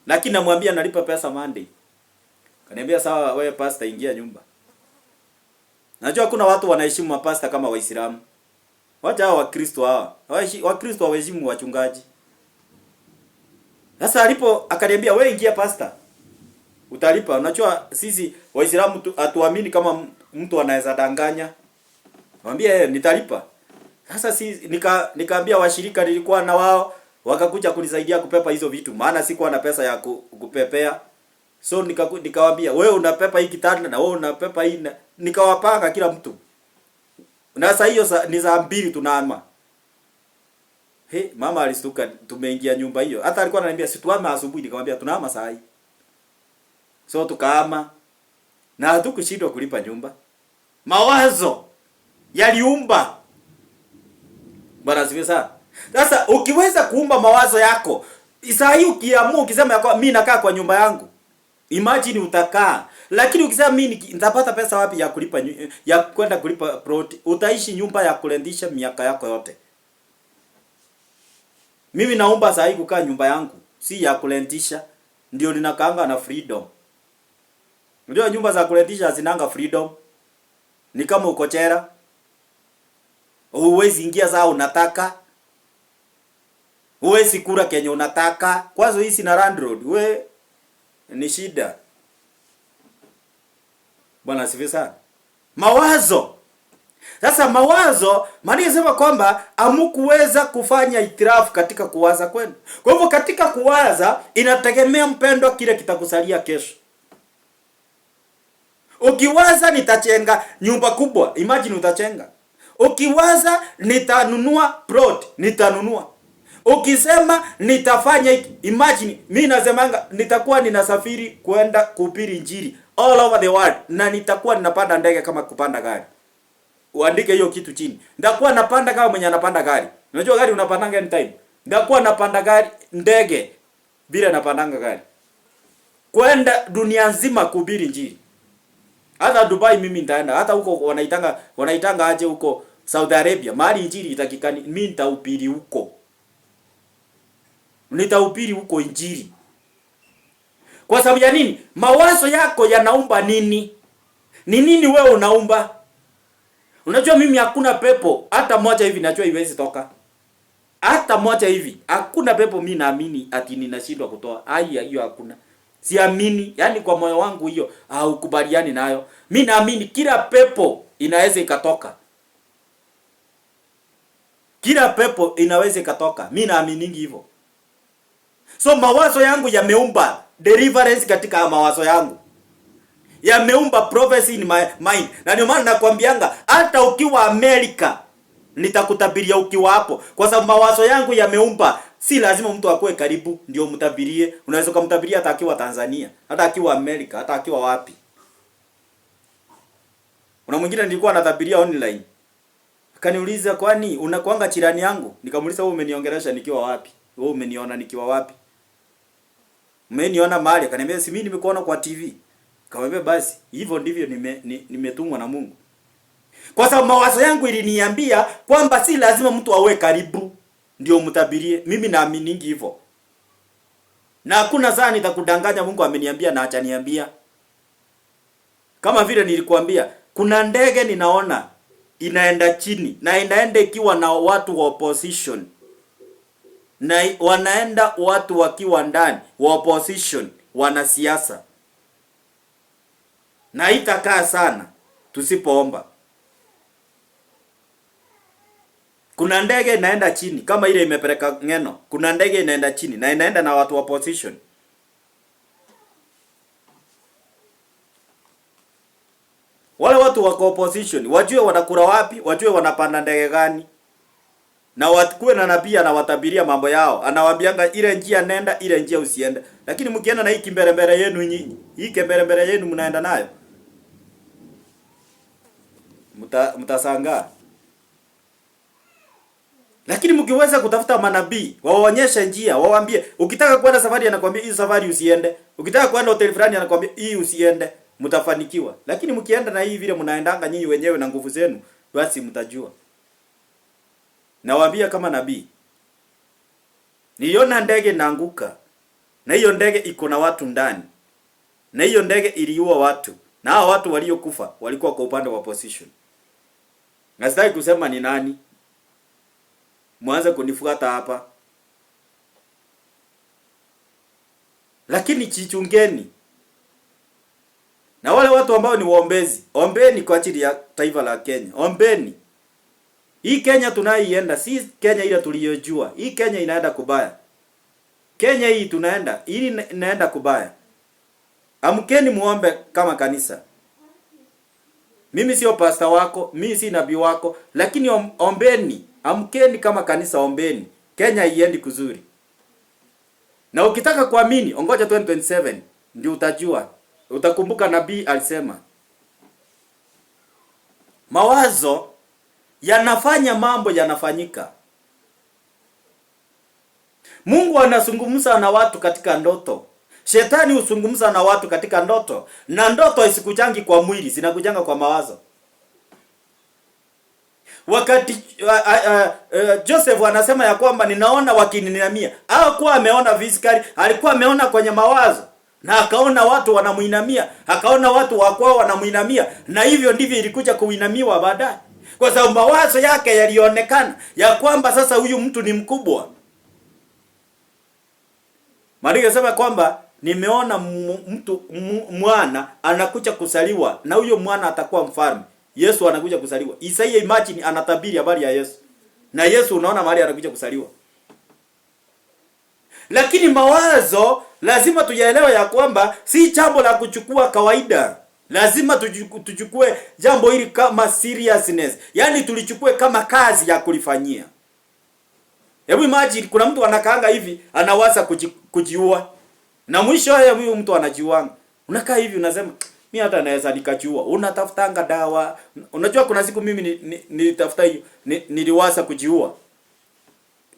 Lakini namwambia nalipa pesa Monday. Kaniambia sawa, wewe pastor ingia nyumba. Najua kuna watu wanaheshimu mapasta kama Waislamu. Wacha hao Wakristo hawa. Wakristo hawaheshimu wachungaji. Sasa alipo akaniambia wewe ingia pastor. Utalipa. Unajua sisi Waislamu hatuamini kama mtu anaweza danganya. Mwambie nitalipa. Sasa nikaambia washirika nilikuwa na wao wakakuja kunisaidia kupepa hizo vitu. Maana sikuwa na pesa ya kupepea. So nikawaambia wewe unapepa hii kitanda na wewe unapepa hii, nikawapanga kila mtu. Na sasa hiyo ni saa 2 tunaama. Mama alistuka tumeingia nyumba hiyo. Hata alikuwa ananiambia situama asubuhi, nikamwambia tunaama saa hii. So tukaama na hatukushindwa kulipa nyumba. Mawazo yaliumba. Bwana asifiwe sana. Sasa ukiweza kuumba mawazo yako, saa hii ukiamua ukisema yako mimi nakaa kwa nyumba yangu, imagine utakaa. Lakini ukisema mimi nitapata pesa wapi ya kulipa ya kwenda kulipa plot, utaishi nyumba ya kurendisha miaka yako yote. Mimi naomba saa hii kukaa nyumba yangu, si ya kurendisha, ndio ninakaanga na freedom. Unajua nyumba za kurendisha zinanga freedom. Ni kama uko chera. Huwezi ingia saa unataka. Huwezi kula kenye unataka. Kwanza hii si na landlord. We ni shida. Bwana asifiwe sana. Mawazo. Sasa mawazo maana yasema kwamba hamkuweza kufanya itirafu katika kuwaza kwenu. Kwa hivyo katika kuwaza inategemea mpendo kile kitakusalia kesho. Ukiwaza nitachenga nyumba kubwa, imagine utachenga. Ukiwaza nitanunua plot, nitanunua. Ukisema nitafanya hiki, imagine mimi nasemanga nitakuwa ninasafiri kwenda kuhubiri injili all over the world na nitakuwa ninapanda ndege kama kupanda gari. Uandike hiyo kitu chini. Nitakuwa napanda kama mwenye anapanda gari. Unajua gari unapandanga anytime. Nitakuwa napanda gari ndege bila napandanga gari. Kwenda dunia nzima kuhubiri injili. Hata Dubai mimi nitaenda. Hata huko wanaitanga aje huko Saudi Arabia. Mahali injili itakikani mimi nitahubiri huko. Nitahubiri huko injili. Kwa sababu ya nini? Mawazo yako yanaumba nini? Ni nini wewe unaumba? Unajua mimi hakuna pepo hata moja hivi najua iwezi toka. Hata moja hivi. Hakuna pepo mimi naamini ati ninashindwa kutoa. Hiyo hakuna. Siamini, yani kwa moyo wangu hiyo haukubaliani nayo. Mimi naamini kila pepo inaweza ikatoka. Kila pepo inaweza ikatoka. Mimi naamini hivyo. So mawazo yangu yameumba deliverance katika mawazo yangu. Yameumba prophecy in my mind. Na ndio maana nakwambianga hata ukiwa Amerika nitakutabiria ukiwa hapo. Kwa sababu mawazo yangu yameumba. Si lazima mtu akue karibu ndio mtabirie. Unaweza kumtabiria hata akiwa Tanzania, hata akiwa Amerika, hata akiwa wapi. Kuna mwingine nilikuwa natabiria online. Akaniuliza kwani unakuanga jirani yangu? Nikamuuliza wewe umeniongelesha nikiwa wapi? Wewe umeniona nikiwa wapi? Umeniona mahali? Akaniambia si mimi nimekuona kwa TV. Nikamwambia basi hivyo ndivyo nimetumwa na Mungu. Kwa sababu mawazo yangu iliniambia kwamba si lazima mtu awe karibu ndio mtabirie. Mimi naamini hivyo. Na hakuna saa nitakudanganya Mungu ameniambia na acha niambia. Kama vile nilikuambia, kuna ndege ninaona inaenda chini na inaenda ikiwa na watu wa opposition. Na wanaenda watu wakiwa ndani wa opposition, wanasiasa. Na itakaa sana tusipoomba. Kuna ndege inaenda chini kama ile imepeleka ngeno. Kuna ndege inaenda chini na inaenda na watu wa opposition. Wale watu wa opposition wajue wanakula wapi, wajue wanapanda ndege gani. Na watukue na nabii anawatabiria mambo yao. Anawaambianga ile njia nenda, ile njia usiende. Lakini mkienda na hii kimbelembele yenu nyinyi, hii kimbelembele yenu mnaenda nayo, mtasangaa. Lakini mkiweza kutafuta manabii, waonyeshe njia, wawaambie ukitaka kwenda safari anakuambia hii safari usiende. Ukitaka kwenda hotel fulani anakuambia hii usiende. mtafanikiwa. Lakini mkienda na hii vile mnaendanga nyinyi wenyewe na nguvu zenu, basi mtajua. Nawaambia kama nabii. Niliona ndege inaanguka. Na hiyo ndege iko na watu ndani. Na hiyo ndege iliua watu. Na hao watu waliokufa walikuwa kwa upande wa opposition. Na sitaki kusema ni nani. Mwanze kunifuata hapa. Lakini chichungeni. Na wale watu ambao ni waombezi, ombeni kwa ajili ya taifa la Kenya. Ombeni. Hii Kenya tunaienda si Kenya ile tuliyojua. Hii Kenya inaenda kubaya. Kenya hii tunaenda, hii inaenda kubaya. Amkeni muombe kama kanisa. Mimi sio pastor wako, mimi si nabii wako, lakini ombeni. Amkeni kama kanisa, ombeni. Kenya iendi kuzuri. Na ukitaka kuamini, ongoja 2027 ndio utajua. Utakumbuka nabii alisema, mawazo yanafanya mambo yanafanyika. Mungu anazungumza na watu katika ndoto. Shetani huzungumza na watu katika ndoto. Na ndoto isikujangi kwa mwili, zinakujanga kwa mawazo. Wakati Joseph anasema ya kwamba ninaona wakininamia. Hakuwa ameona physically, alikuwa ameona kwenye mawazo. Na akaona watu wanamuinamia, akaona watu wakwao wanamuinamia, na hivyo ndivyo ilikuja kuinamiwa baadaye. Kwa sababu mawazo yake yalionekana ya kwamba sasa huyu mtu ni mkubwa. Maandiko yanasema kwamba nimeona mtu mwana anakuja kusaliwa na huyo mwana atakuwa mfalme. Yesu anakuja kusaliwa. Isaia imagine anatabiri habari ya Yesu. Na Yesu unaona mahali anakuja kusaliwa. Lakini mawazo lazima tuyaelewe ya kwamba si jambo la kuchukua kawaida. Lazima tuchukue jambo hili kama seriousness. Yaani tulichukue kama kazi ya kulifanyia. Hebu imagine kuna mtu anakaanga hivi, anawaza kujiua. Na mwisho ya huyu mtu anajiua. Unakaa hivi unasema, mimi hata naweza nikajiua. Unatafutanga dawa. Unajua kuna siku mimi nilitafuta hiyo, niliwaza kujiua.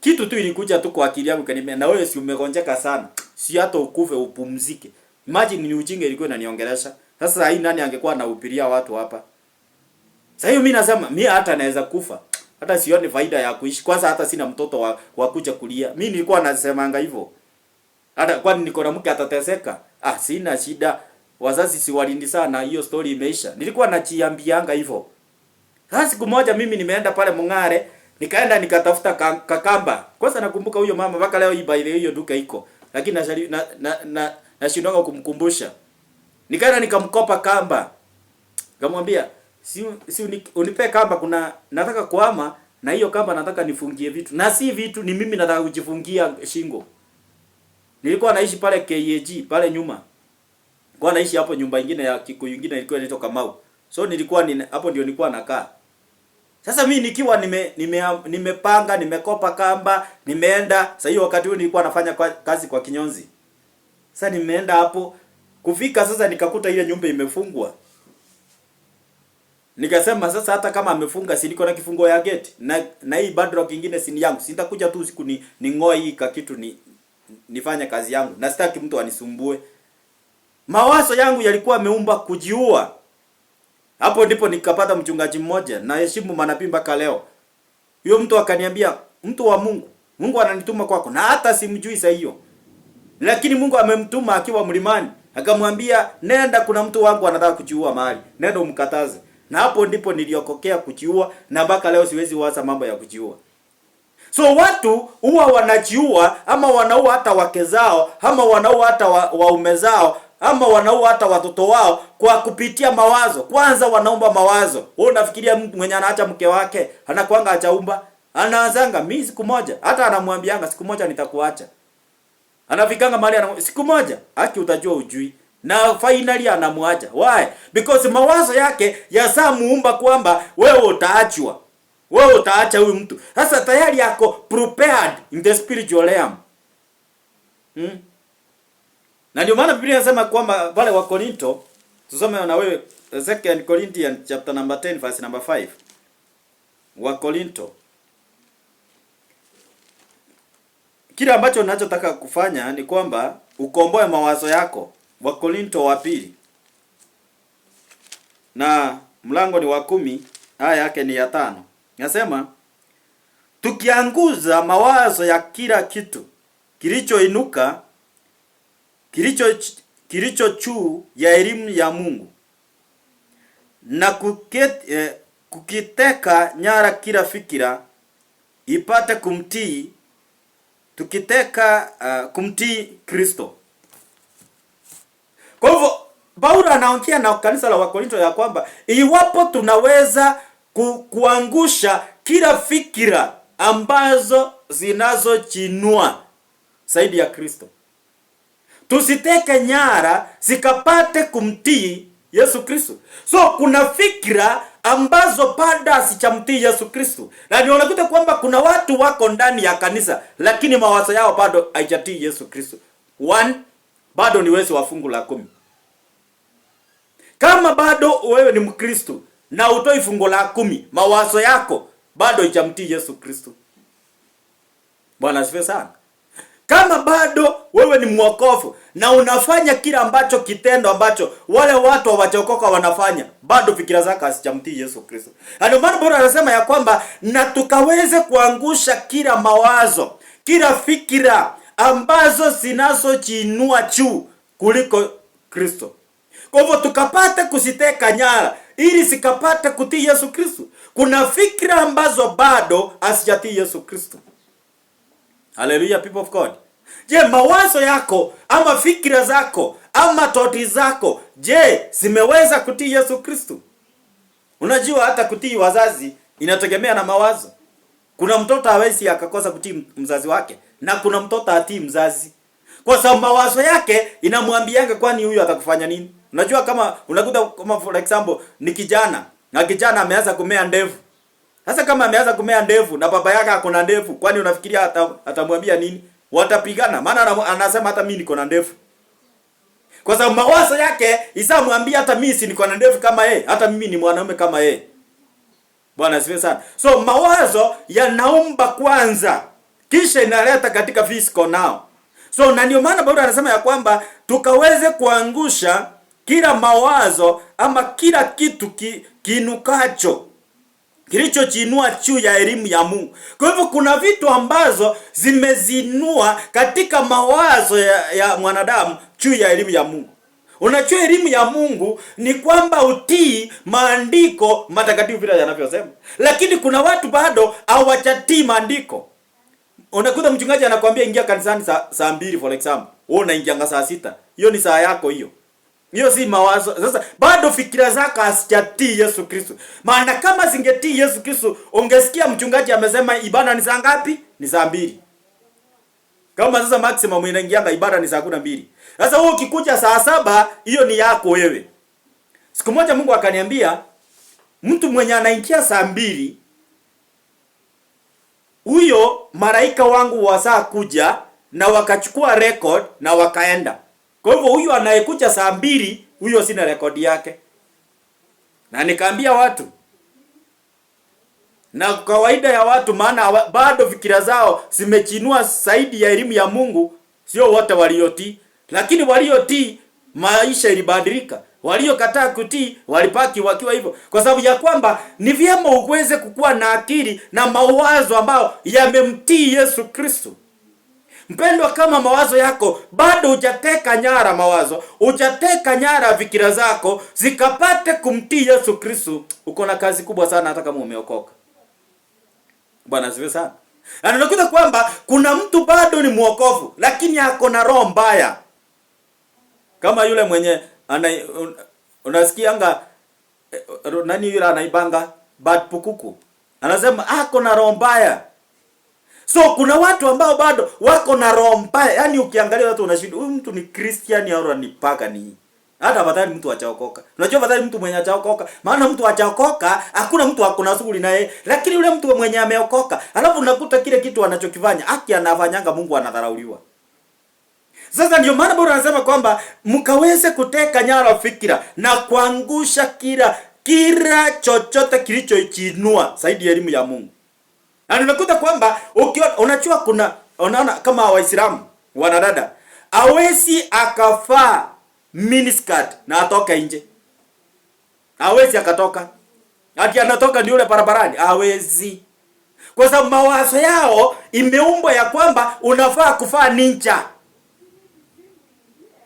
Kitu tu ilikuja tu kwa akili yangu kaniambia, na wewe si umegonjeka sana. Si hata ukufe upumzike. Imagine ni ujinga ilikuwa inaniongelesha. Sasa hii nani angekuwa anahubiria watu hapa? Sasa hiyo mimi nasema, mimi hata naweza kufa. Hata sioni faida ya kuishi. Kwanza hata sina mtoto wa kuja kulia. Mimi nilikuwa nasemanga hivyo. Hata kwani niko na mke atateseka? Sina shida. Wazazi si walindi sana, hiyo story imeisha. Nilikuwa najiambianga hivyo. Sasa siku moja mimi nimeenda pale Mung'are, nikaenda nikatafuta kakamba. Kwanza nakumbuka huyo mama mpaka leo hii by the way hiyo duka iko. Lakini nashindwa kumkumbusha. Nikaenda nikamkopa kamba. Nikamwambia, si unipe kamba, kuna nataka kuhama na hiyo kamba nataka nifungie vitu. Na si vitu, ni mimi nataka kujifungia shingo. Nilikuwa naishi pale KAG pale nyuma. Nilikuwa naishi hapo nyumba nyingine ya Kikuyu nyingine ilikuwa inaitwa Kamau. So nilikuwa hapo ndio nilikuwa nakaa. Sasa mimi nikiwa nimepanga, nimekopa kamba, nimeenda. Sasa hiyo wakati huo nilikuwa nafanya kazi kwa kinyozi. Sasa nimeenda hapo kufika, sasa nikakuta ile nyumba imefungwa. Nikasema sasa hata kama amefunga, si niko na kifungo ya gate na hii badlock nyingine si yangu. Sitakuja tu siku ningoe hii kitu nifanye kazi yangu. Na sitaki mtu anisumbue. Mawazo yangu yalikuwa ameumba kujiua. Hapo ndipo nikapata mchungaji mmoja na heshimu manabii mpaka leo. Huyo mtu akaniambia, mtu wa Mungu, Mungu ananituma kwako, na hata simjui saa hiyo. Lakini Mungu amemtuma akiwa mlimani. Akamwambia, nenda kuna mtu wangu anataka kujiua mahali. Nenda umkataze. Na hapo ndipo niliokokea kujiua, na mpaka leo siwezi waza mambo ya kujiua. So watu huwa wanajiua, ama wanaua hata wake zao, ama wanaua hata waume zao, ama wanaua hata watoto wao kwa kupitia mawazo. Kwanza wanaomba mawazo. Wewe unafikiria mtu mwenye anaacha mke wake anakuanga achaumba? Anaanzanga mimi siku moja, hata anamwambianga siku moja nitakuacha. Anafikanga mahali siku moja, haki utajua ujui. Na finally anamwacha. Why? Because mawazo yake yasamuumba kwamba wewe utaachwa. Wewe utaacha huyu mtu. Sasa tayari yako prepared in the spiritual realm. Na ndio maana Biblia inasema kwamba wale wa Korinto, tusome na wewe 2 Corinthians chapter number 10 verse number 5. Wa Korinto. Kile ambacho ninachotaka kufanya ni kwamba ukomboe mawazo yako. Wa Korinto wa pili. na mlango ni wa 10, aya yake ni ya 5. Nasema tukianguza mawazo ya kila kitu kilichoinuka kilicho juu ya elimu ya Mungu na kukiteka nyara kila fikira ipate kumtii, tukiteka kumtii Kristo. Kwa hivyo Paulo anaongea na kanisa la Wakorinto ya kwamba iwapo tunaweza kuangusha kila fikira ambazo zinazochinua zaidi ya Kristo, tusiteke nyara zikapate kumtii Yesu Kristo. So kuna fikira ambazo bado hasichamtii Yesu Kristo, na ndio unakuta kwamba kuna watu wako ndani ya kanisa lakini mawazo yao bado haijatii Yesu Kristo. Bado ni wezi wa fungu la 10. Kama bado wewe ni Mkristo na utoi fungu la 10, mawazo yako bado hajamtii Yesu Kristo. Bwana asifiwe sana. Kama bado wewe ni mwokofu na unafanya kila ambacho kitendo ambacho wale watu hawajaokoka wanafanya, bado fikira zako hazijamtii Yesu Kristo. Ndio maana Bwana anasema ya kwamba na tukaweze kuangusha kila mawazo, kila fikira ambazo zinazojiinua juu kuliko Kristo. Kwa hivyo tukapata kusiteka nyara ili sikapata kutii Yesu Kristo. Kuna fikira ambazo bado hazijatii Yesu Kristo. Hallelujah, people of God. Je, mawazo yako ama fikira zako ama toti zako, je, zimeweza kutii Yesu Kristo? Unajua hata kutii wazazi inategemea na mawazo. Kuna mtoto hawezi akakosa kutii mzazi wake, na kuna mtoto atii mzazi. Kwa sababu mawazo yake inamwambianga kwani huyu atakufanya nini? Unajua kama unakuta kama for example ni kijana, na kijana ameanza kumea ndevu. Sasa kama ameanza kumea ndevu na baba yake ako na ndevu, kwani unafikiria atamwambia nini? Watapigana, maana anasema hata mimi niko na ndevu. Kwa sababu mawazo yake isamwambia hata mimi si niko na ndevu kama yeye, hata mimi ni mwanaume kama yeye. Bwana asifiwe sana. So mawazo yanaumba kwanza, kisha inaleta katika physical now. So na ndio maana Paulo anasema ya kwamba tukaweze kuangusha kila mawazo ama kila kitu kinukacho kilichojiinua juu ya elimu ya Mungu. Kwa hivyo kuna vitu ambazo zimezinua katika mawazo ya mwanadamu juu ya elimu ya Mungu. Unajua elimu ya Mungu ni kwamba utii maandiko matakatifu vile yanavyosema. Lakini kuna watu bado hawajatii maandiko. Unakuta mchungaji anakuambia ingia kanisani saa 2 for example. Wewe unaingia saa 6. Hiyo ni saa yako hiyo. Hiyo si mawazo. Sasa bado fikira zako hazijatii Yesu Kristo. Maana kama zingetii Yesu Kristo, ungesikia mchungaji amesema ibada ni saa ngapi? Ni saa 2. Kama sasa maximum inaingianga ibada ni saa 12. Sasa wewe ukikuja saa 7, hiyo ni yako wewe. Siku moja Mungu akaniambia mtu mwenye anaingia saa 2, huyo malaika wangu wasaa kuja na wakachukua record na wakaenda. Kwa hivyo huyu anayekuja saa 2, huyo sina rekodi yake. Na nikaambia watu, na kawaida ya watu, maana bado fikira zao zimechinua zaidi ya elimu ya Mungu, sio wote waliotii. Lakini waliotii maisha ilibadilika. Waliokataa kutii walipaki wakiwa hivyo. Kwa sababu ya kwamba ni vyema uweze kukua na akili na mawazo ambayo yamemtii Yesu Kristo. Mpendwa, kama mawazo yako bado hujateka nyara mawazo, hujateka nyara fikira zako zikapate kumtii Yesu Kristo, uko na kazi kubwa sana hata kama umeokoka. Bwana asifiwe sana. Na unakuta kwamba kuna mtu bado ni mwokofu lakini ako na roho mbaya. Kama yule mwenye unasikianga nani yule anaibanga bad pukuku. Anasema ako na roho mbaya. So kuna watu ambao bado wako na roho mbaya. Yaani ukiangalia watu unashinda huyu mtu ni Christian au ni pagani. Hata afadhali mtu achaokoka. Unajua afadhali mtu mwenye achaokoka. Maana mtu achaokoka hakuna mtu akona shughuli naye. Lakini yule mtu mwenye ameokoka, alafu unakuta kile kitu anachokifanya, haki anafanyanga Mungu anadharauliwa. Sasa ndio maana Bwana anasema kwamba mkaweze kuteka nyara fikira na kuangusha kila chochote kilichoichinua zaidi ya elimu ya Mungu. Na unakuta kwamba unachua unaona kama Waislamu wanadada hawezi akafaa miniskirt na atoke nje. Hawezi akatoka. Ati anatoka ni yule barabarani, hawezi. Kwa sababu mawazo yao imeumbwa ya kwamba unafaa kufaa ninja.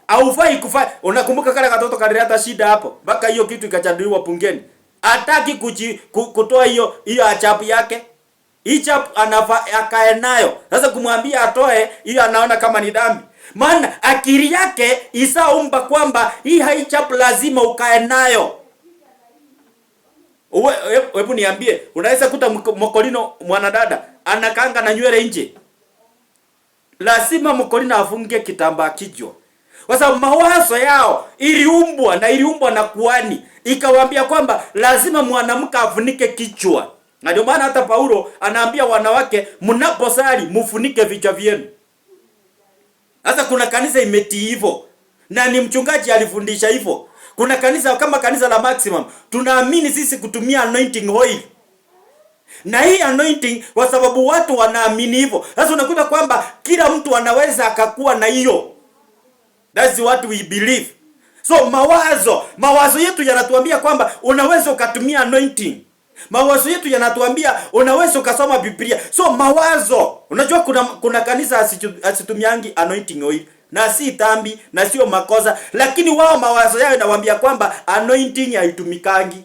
Haufai kufaa. Unakumbuka kale katoto kalileta shida hapo. Mpaka hiyo kitu ikachanduliwa bungeni. Hataki kutoa hiyo achapu yake. Hichap anafaa akae nayo. Sasa kumwambia atoe hiyo anaona kama ni dhambi. Maana akili yake isaumba kwamba hii hichap lazima ukae nayo. Hebu niambie, unaweza kuta mkolino mwanadada anakanga na nywele nje. Lazima mkolino afunge kitambaa kichwa. Kwa sababu mawazo yao iliumbwa na kuhani, ikawaambia kwamba lazima mwanamke afunike kichwa. Na ndio maana hata Paulo anaambia wanawake mnaposali mfunike vichwa vyenu. Sasa kuna kanisa imetii hivyo. Na ni mchungaji alifundisha hivyo. Kuna kanisa kama kanisa la Maximum, tunaamini sisi kutumia anointing oil. Na hii anointing kwa sababu watu wanaamini hivyo. Sasa unakuta kwamba kila mtu anaweza akakuwa na hiyo. That's what we believe. So mawazo yetu yanatuambia kwamba unaweza ukatumia anointing. Mawazo yetu yanatuambia unaweza ukasoma Biblia. So mawazo, unajua kuna kanisa asitumiangi anointing oil. Na si dhambi na sio makosa, lakini wao mawazo yao yanawaambia kwamba anointing haitumikangi.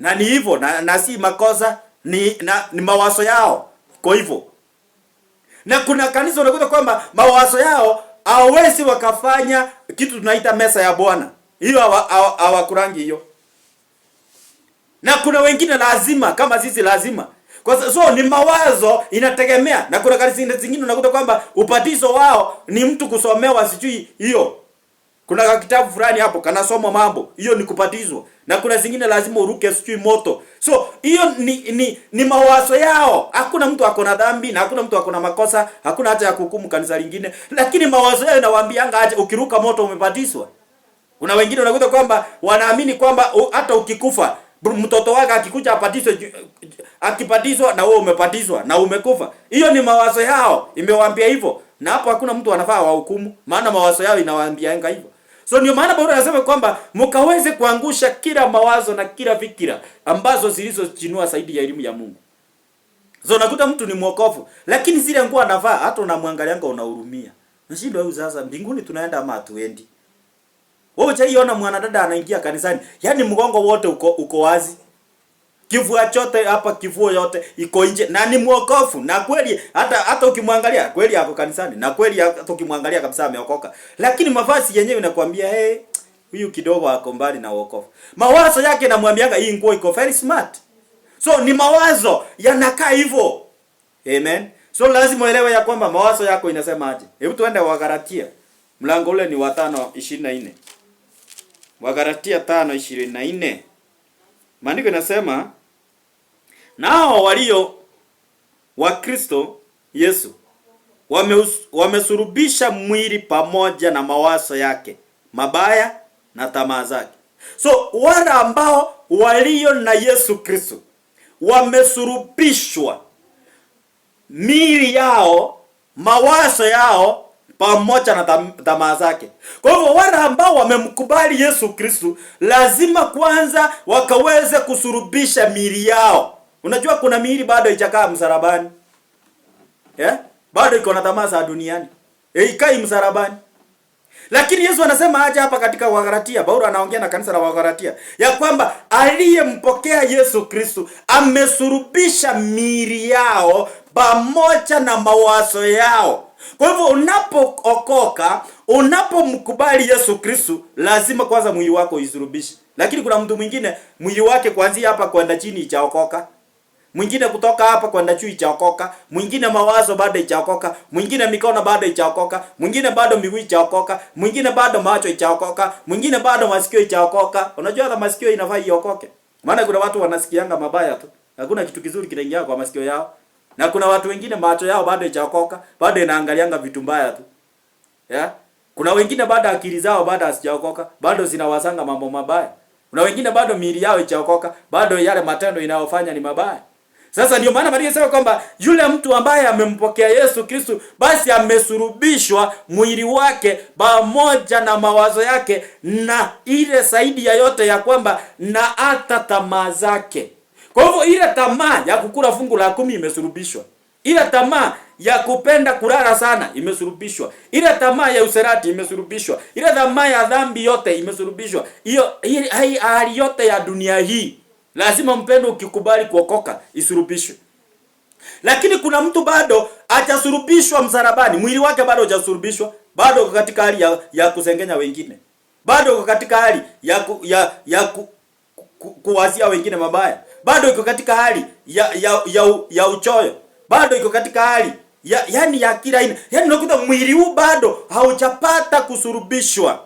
Na ni hivyo na si makosa, ni mawazo yao. Kwa hivyo. Na kuna kanisa unakuta kwamba mawazo yao hawezi wakafanya kitu tunaita mesa ya Bwana. Hiyo hawakurangi hiyo. Na kuna wengine lazima kama sisi lazima. So ni mawazo inategemea. Na kuna kanisa zingine unakuta kwamba ubatizo wao ni mtu kusomewa sijui hiyo. Kuna kitabu fulani hapo kanasoma mambo. Hiyo ni kubatizwa. Na kuna zingine lazima uruke sijui moto. So hiyo ni mawazo yao. Hakuna mtu ako na dhambi na hakuna mtu ako na makosa, hakuna hata ya kuhukumu kanisa lingine. Lakini mawazo yao yanawaambianga aje ukiruka moto umebatizwa. Kuna wengine unakuta kwamba wanaamini kwamba hata ukikufa mtoto wake akikuja akibatizwa na wewe umebatizwa na umekufa. Hiyo ni mawazo yao. Imewaambia hivyo. Na hapo hakuna mtu anafaa wahukumu, maana mawazo yao inawaambiaanga hivyo. So ndio maana Paulo anasema kwamba mkaweze kuangusha kila mawazo na kila fikira ambazo zilizochinua zaidi ya elimu ya Mungu. So nakuta mtu ni mwokofu, lakini zile nguo anavaa hata unamwangalianga unahurumia. Nashinda wewe sasa mbinguni tunaenda ama hatuendi? Wewe unaiona mwanadada anaingia kanisani, yani mgongo wote uko wazi. Kifua chote hapa, kifua yote iko nje na ni mwokofu. Na kweli hata ukimwangalia kweli yako kanisani na kweli hata ukimwangalia kabisa ameokoka. Lakini mavazi yenyewe inakwambia huyu kidogo ako mbali na wokovu. Mawazo yake yanamwambianga hii nguo iko very smart. So ni mawazo yanakaa hivyo. Amen. So lazima uelewe ya kwamba mawazo yako inasema aje. Hebu tuende Wagalatia. Mlango ule ni wa 5:24. Wagalatia 5:24. Maandiko yanasema nao walio wa Kristo Yesu wamesurubisha mwili pamoja na mawazo yake mabaya na tamaa zake. So wale ambao walio na Yesu Kristo wamesurubishwa miili yao, mawazo yao pamoja na tamaa zake. Kwa hivyo wale ambao wamemkubali Yesu Kristo lazima kwanza wakaweze kusurubisha miili yao. Unajua kuna miili bado haijakaa msalabani. Bado iko na tamaa za duniani. Ikai msalabani. Lakini Yesu anasema aje hapa katika Wagalatia, Paulo anaongea na kanisa la Wagalatia, ya kwamba aliyempokea Yesu Kristo amesurubisha miili yao pamoja na mawazo yao. Kwa hivyo unapookoka, unapomkubali Yesu Kristo, lazima kwanza mwili wako uisurubishe. Lakini kuna mtu mwingine mwili wake kuanzia hapa kwenda chini ichaokoka. Mwingine kutoka hapa kwenda juu ichaokoka, mwingine mawazo bado ichaokoka, mwingine mikono bado ichaokoka, mwingine bado miguu ichaokoka, mwingine bado macho ichaokoka, mwingine bado masikio ichaokoka. Unajua hata masikio inafaa iokoke. Maana kuna watu wanasikianga mabaya tu. Hakuna kitu kizuri kinaingia kwa masikio yao. Na kuna watu wengine macho yao bado ichaokoka, bado inaangalianga vitu mbaya tu. Kuna wengine bado akili zao bado hazijaokoka, bado zinawazanga mambo mabaya. Kuna wengine bado miili yao ichaokoka, bado yale matendo inayofanya ni mabaya. Sasa ndio maana Maria anasema kwamba yule mtu ambaye amempokea Yesu Kristo basi amesurubishwa mwili wake pamoja na mawazo yake na ile zaidi ya yote ya kwamba na hata tamaa zake. Kwa hivyo ile tamaa ya kukula fungu la 10 imesurubishwa. Ile tamaa ya kupenda kulala sana imesurubishwa. Ile tamaa ya userati imesurubishwa. Ile tamaa ya dhambi yote imesurubishwa. Hiyo hali yote ya dunia hii lazima mpendo ukikubali kuokoka isurubishwe. Lakini kuna mtu bado hajasurubishwa msalabani, mwili wake bado hajasurubishwa, bado katika hali ya kusengenya wengine. Bado katika hali kuwazia wengine mabaya. Bado iko katika hali ya uchoyo. Bado iko katika hali yani ya kila aina. Yani unakuta mwili huu bado haujapata kusurubishwa.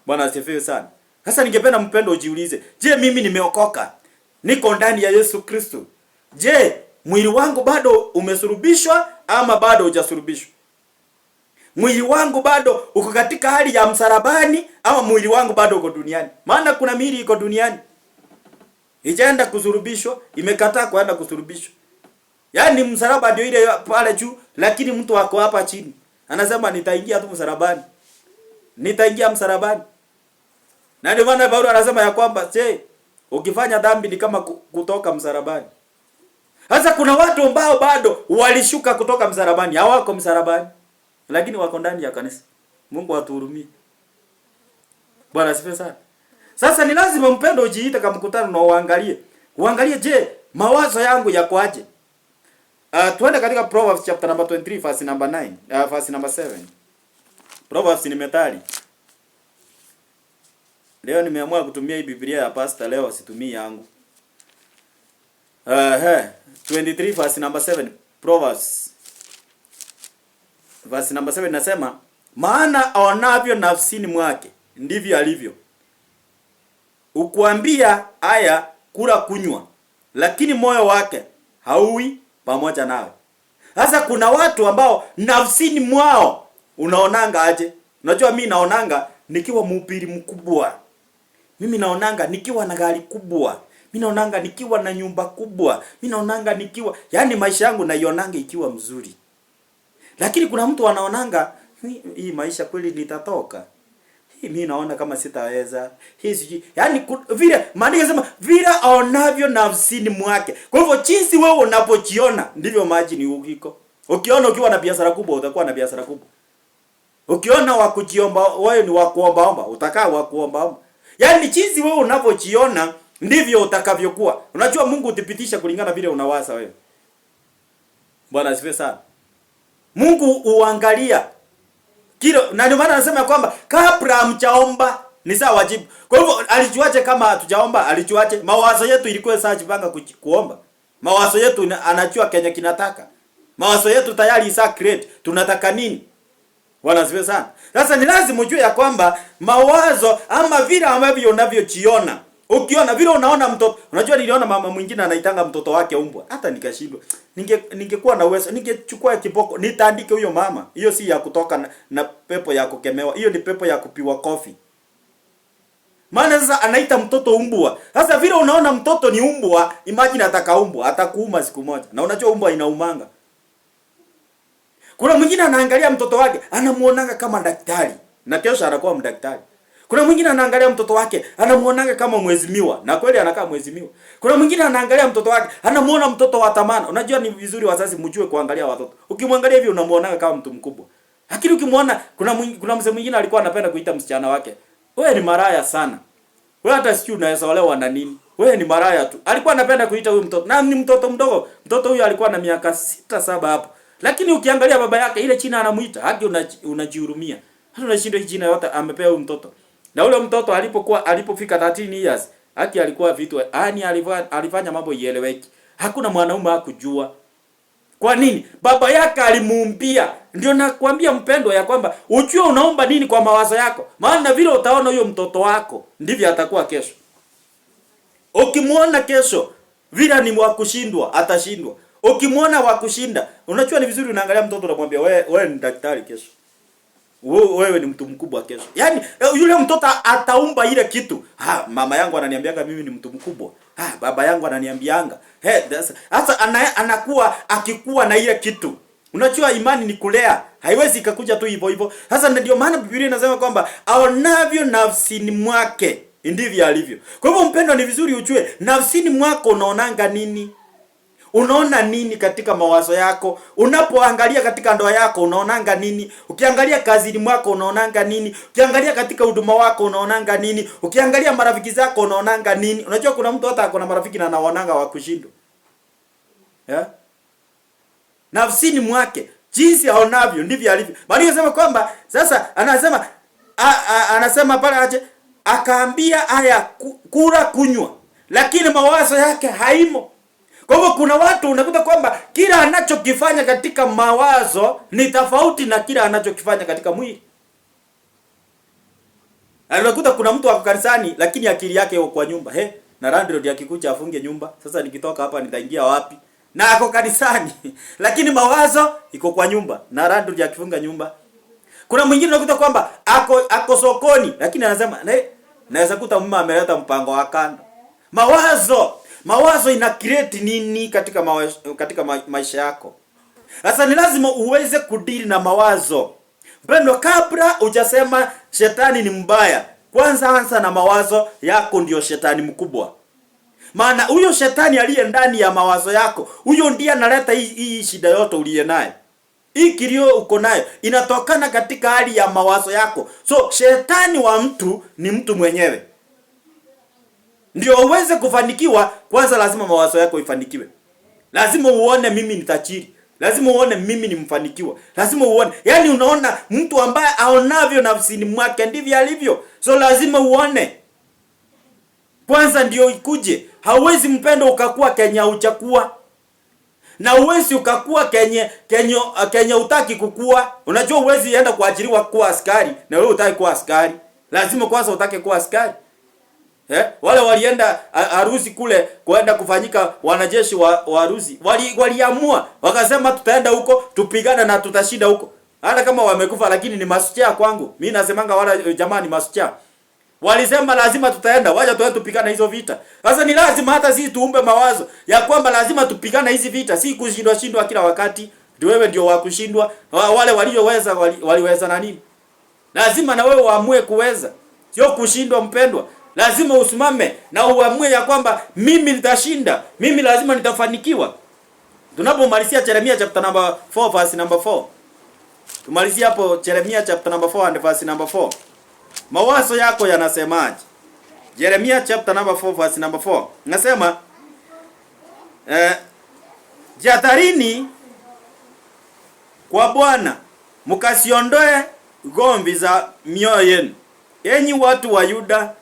Bwana asifiwe sana. Sasa ningependa mpendo ujiulize, je, mimi nimeokoka? Niko ndani ya Yesu Kristo. Je, mwili wangu bado umesurubishwa ama bado hujasurubishwa? Mwili wangu bado uko katika hali ya msalabani ama mwili wangu bado uko duniani? Maana kuna miili iko duniani ijaenda kusurubishwa, imekataa kwenda kusurubishwa. Yaani msalaba ndio ile pale juu, lakini mtu wako hapa chini anasema nitaingia tu msalabani. Nitaingia msalabani. Na ndio maana Paulo anasema ya kwamba ukifanya dhambi ni kama kutoka msalabani. Sasa kuna watu ambao bado walishuka kutoka msalabani, hawako msalabani, lakini wako ndani ya kanisa. Mungu atuhurumie. Bwana asifiwe sana. Sasa ni lazima mpendo ujiite kama mkutano na uangalie. Uangalie, je, mawazo yangu yako aje? Tuende katika Proverbs chapter number 23 verse number 9, verse number 7. Proverbs ni methali. Leo nimeamua kutumia hii Biblia ya pastor, leo situmii yangu. 23 verse number 7, Proverbs. Verse number 7 nasema, maana aonavyo nafsini mwake ndivyo alivyo. Ukuambia haya kula kunywa, lakini moyo wake hauwi pamoja nawe. Sasa kuna watu ambao nafsini mwao unaonanga aje? Unajua mimi naonanga nikiwa mhubiri mkubwa. Mimi naonanga nikiwa na gari kubwa. Mimi naonanga nikiwa na nyumba kubwa. Mimi naonanga nikiwa, yani maisha yangu naionanga ikiwa mzuri. Lakini kuna mtu anaonanga hii maisha kweli nitatoka. Mimi naona kama sitaweza. Yani vile maandiko yanasema vile aonavyo nafsini mwake. Kwa hivyo jinsi wewe unapojiona ndivyo maji ni ukiko. Ukiona ukiwa na biashara kubwa utakuwa na biashara kubwa. Ukiona wa kujiomba wewe ni wa kuombaomba, utakaa wa kuombaomba. Yani jinsi wewe unapojiona ndivyo utakavyokuwa. Unajua Mungu uthibitisha kulingana vile unawaza wewe. Bwana asifiwe sana. Mungu uangalia kilo, na ndio maana anasema kwamba kabla hamjaomba ni sawa wajibu. Kwa hivyo alijuaje kama hatujaomba? Alijuaje? Mawazo yetu ilikuwa saa jipanga kuomba. Mawazo yetu anajua Kenya kinataka. Mawazo yetu tayari isa create. Tunataka nini? Bwana asifiwe sana. Sasa ni lazima ujue ya kwamba mawazo ama vile ambavyo unavyojiona. Ukiona vile unaona mtoto, unajua niliona mama mwingine anaitanga mtoto wake umbwa. Hata nikashindwa. Ningekuwa na uwezo, ningechukua kiboko, nitaandike huyo mama. Hiyo si ya kutoka na pepo ya kukemewa. Hiyo ni pepo ya kupiwa kofi. Maana sasa anaita mtoto umbwa. Sasa vile unaona mtoto ni umbwa, imagine ataka umbwa, atakuuma siku moja. Na unajua umbwa inaumanga. Kuna mwingine anaangalia mtoto wake, anamuonanga kama daktari, na kesho anakuwa mdaktari. Kuna mwingine anaangalia mtoto wake, anamuonanga kama mheshimiwa, na kweli anakaa mheshimiwa. Kuna mwingine anaangalia mtoto wake, anamuona mtoto wa thamani. Unajua ni vizuri wazazi mjue kuangalia watoto. Ukimwangalia hivi unamuonanga kama mtu mkubwa. Lakini ukimwona kuna mzee mwingine alikuwa anapenda kuita msichana wake, wewe ni maraya sana. Wewe hata sijui unaweza olewa na nini. Wewe ni maraya tu. Alikuwa anapenda kuita huyu mtoto. Na ni mtoto mdogo. Mtoto huyu alikuwa na miaka 6-7 hapo. Lakini ukiangalia baba yake ile jina anamuita, hadi unajihurumia. Hata unashindwa hii jina yote amepewa huyu mtoto. Na ule mtoto alipofika 13 years, haki alikuwa vitu, yani alifanya mambo ieleweki. Hakuna mwanaume hakujua. Kwa nini? Baba yake alimuumbia. Ndio nakwambia mpendwa ya kwamba ujue unaomba nini kwa mawazo yako. Maana vile utaona huyo mtoto wako ndivyo atakuwa kesho. Ukimwona kesho vile ni wa kushindwa, atashindwa. Ukimwona wa kushinda, unajua ni vizuri unaangalia mtoto unamwambia wewe ni daktari kesho. wewe ni mtu mkubwa kesho. Yaani yule mtoto ataumba ile kitu. Mama yangu ananiambianga mimi ni mtu mkubwa. Baba yangu ananiambianga. Sasa anakuwa akikuwa na ile kitu. Unajua imani ni kulea. Haiwezi ikakuja tu hivyo hivyo. Sasa ndio maana Biblia inasema kwamba aonavyo nafsini mwake ndivyo alivyo. Kwa hivyo mpendwa, ni vizuri ujue nafsini mwako unaonanga nini? Unaona nini katika mawazo yako? Unapoangalia katika ndoa yako unaonanga nini? Ukiangalia kazini mwako unaonanga nini? Ukiangalia katika huduma wako unaonanga nini? Ukiangalia marafiki zako unaonanga nini? Unajua kuna mtu hata akona marafiki na anaonanga wa kushindwa. Nafsini mwake jinsi aonavyo ndivyo alivyo. Bali anasema kwamba sasa anasema pale aje akaambia haya kula kunywa, lakini mawazo yake haimo. Kwa hivyo kuna watu unakuta kwamba kila anachokifanya katika mawazo ni tofauti na kila anachokifanya katika mwili. Unakuta kuna mtu wako kanisani lakini akili yake iko kwa nyumba. Na landlord akikuja afunge nyumba. Sasa nikitoka hapa nitaingia wapi? Na ako kanisani lakini mawazo iko kwa nyumba. Na landlord akifunga nyumba. Kuna mwingine unakuta kwamba ako sokoni lakini anasema naweza kuta mama ameleta mpango wa kando. Mawazo ina create nini katika maisha yako? Sasa ni lazima uweze kudili na mawazo. Mpendwa, kabla hujasema shetani ni mbaya, kwanza anza na mawazo yako, ndio shetani mkubwa. Maana huyo shetani aliye ndani ya mawazo yako, huyo ndiye analeta hii shida yote uliye nayo. Hii kilio uko nayo inatokana katika hali ya mawazo yako. So shetani wa mtu ni mtu mwenyewe. Ndio uweze kufanikiwa, kwanza lazima mawazo yako ifanikiwe. Lazima uone mimi ni tajiri. Lazima uone mimi ni mfanikiwa. Lazima uone. Yaani unaona mtu ambaye aonavyo nafsini mwake ndivyo alivyo. So lazima uone. Kwanza ndio ikuje. Hauwezi mpendo ukakuwa Kenya uchakuwa. Na uwezi ukakuwa Kenya utaki kukua. Unajua uwezi enda kuajiriwa kuwa askari na wewe utaki kuwa askari. Lazima kwanza utake kuwa askari. Wale walienda harusi kule kwenda kufanyika wanajeshi wa harusi. Waliamua wakasema tutaenda huko tupigana na tutashinda huko. Hata kama wamekufa lakini ni masucha kwangu. Mimi nasemanga wala jamani masucha. Walisema lazima tutaenda, wacha tuende tupigana hizo vita. Sasa ni lazima hata sisi tuumbe mawazo ya kwamba lazima tupigana hizi vita, si kushindwa kila wakati. Ndio wewe ndio wa kushindwa. Wale walioweza waliweza na nini? Lazima na wewe uamue kuweza. Sio kushindwa mpendwa. Lazima usimame na uamue ya kwamba mimi nitashinda. Mimi lazima nitafanikiwa. Tunapomalizia Yeremia chapter number 4 verse number 4. Tumalizia hapo Yeremia chapter number 4 and verse number 4. Mawazo yako yanasemaje? Yeremia chapter number 4 verse number 4. Nasema jihadharini kwa Bwana, mkasiondoe gomvi za mioyo yenu. Enyi watu wa Yuda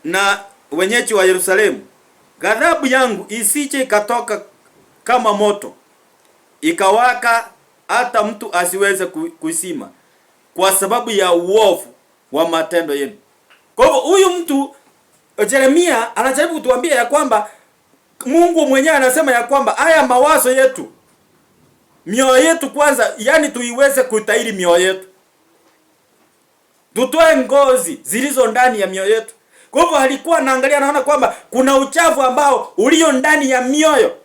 na wenyeji wa Yerusalemu, ghadhabu yangu isije ikatoka kama moto ikawaka hata mtu asiweze kuisima kwa sababu ya uovu wa matendo yenu. Kwa hivyo huyu mtu Yeremia anajaribu kutuambia ya kwamba Mungu mwenyewe anasema ya kwamba haya mawazo yetu, mioyo yetu kwanza, yani tuiweze kutahiri mioyo yetu. Tutoe ngozi zilizo ndani ya mioyo yetu. Kwa hivyo alikuwa anaangalia, anaona kwamba kuna uchafu ambao ulio ndani ya mioyo.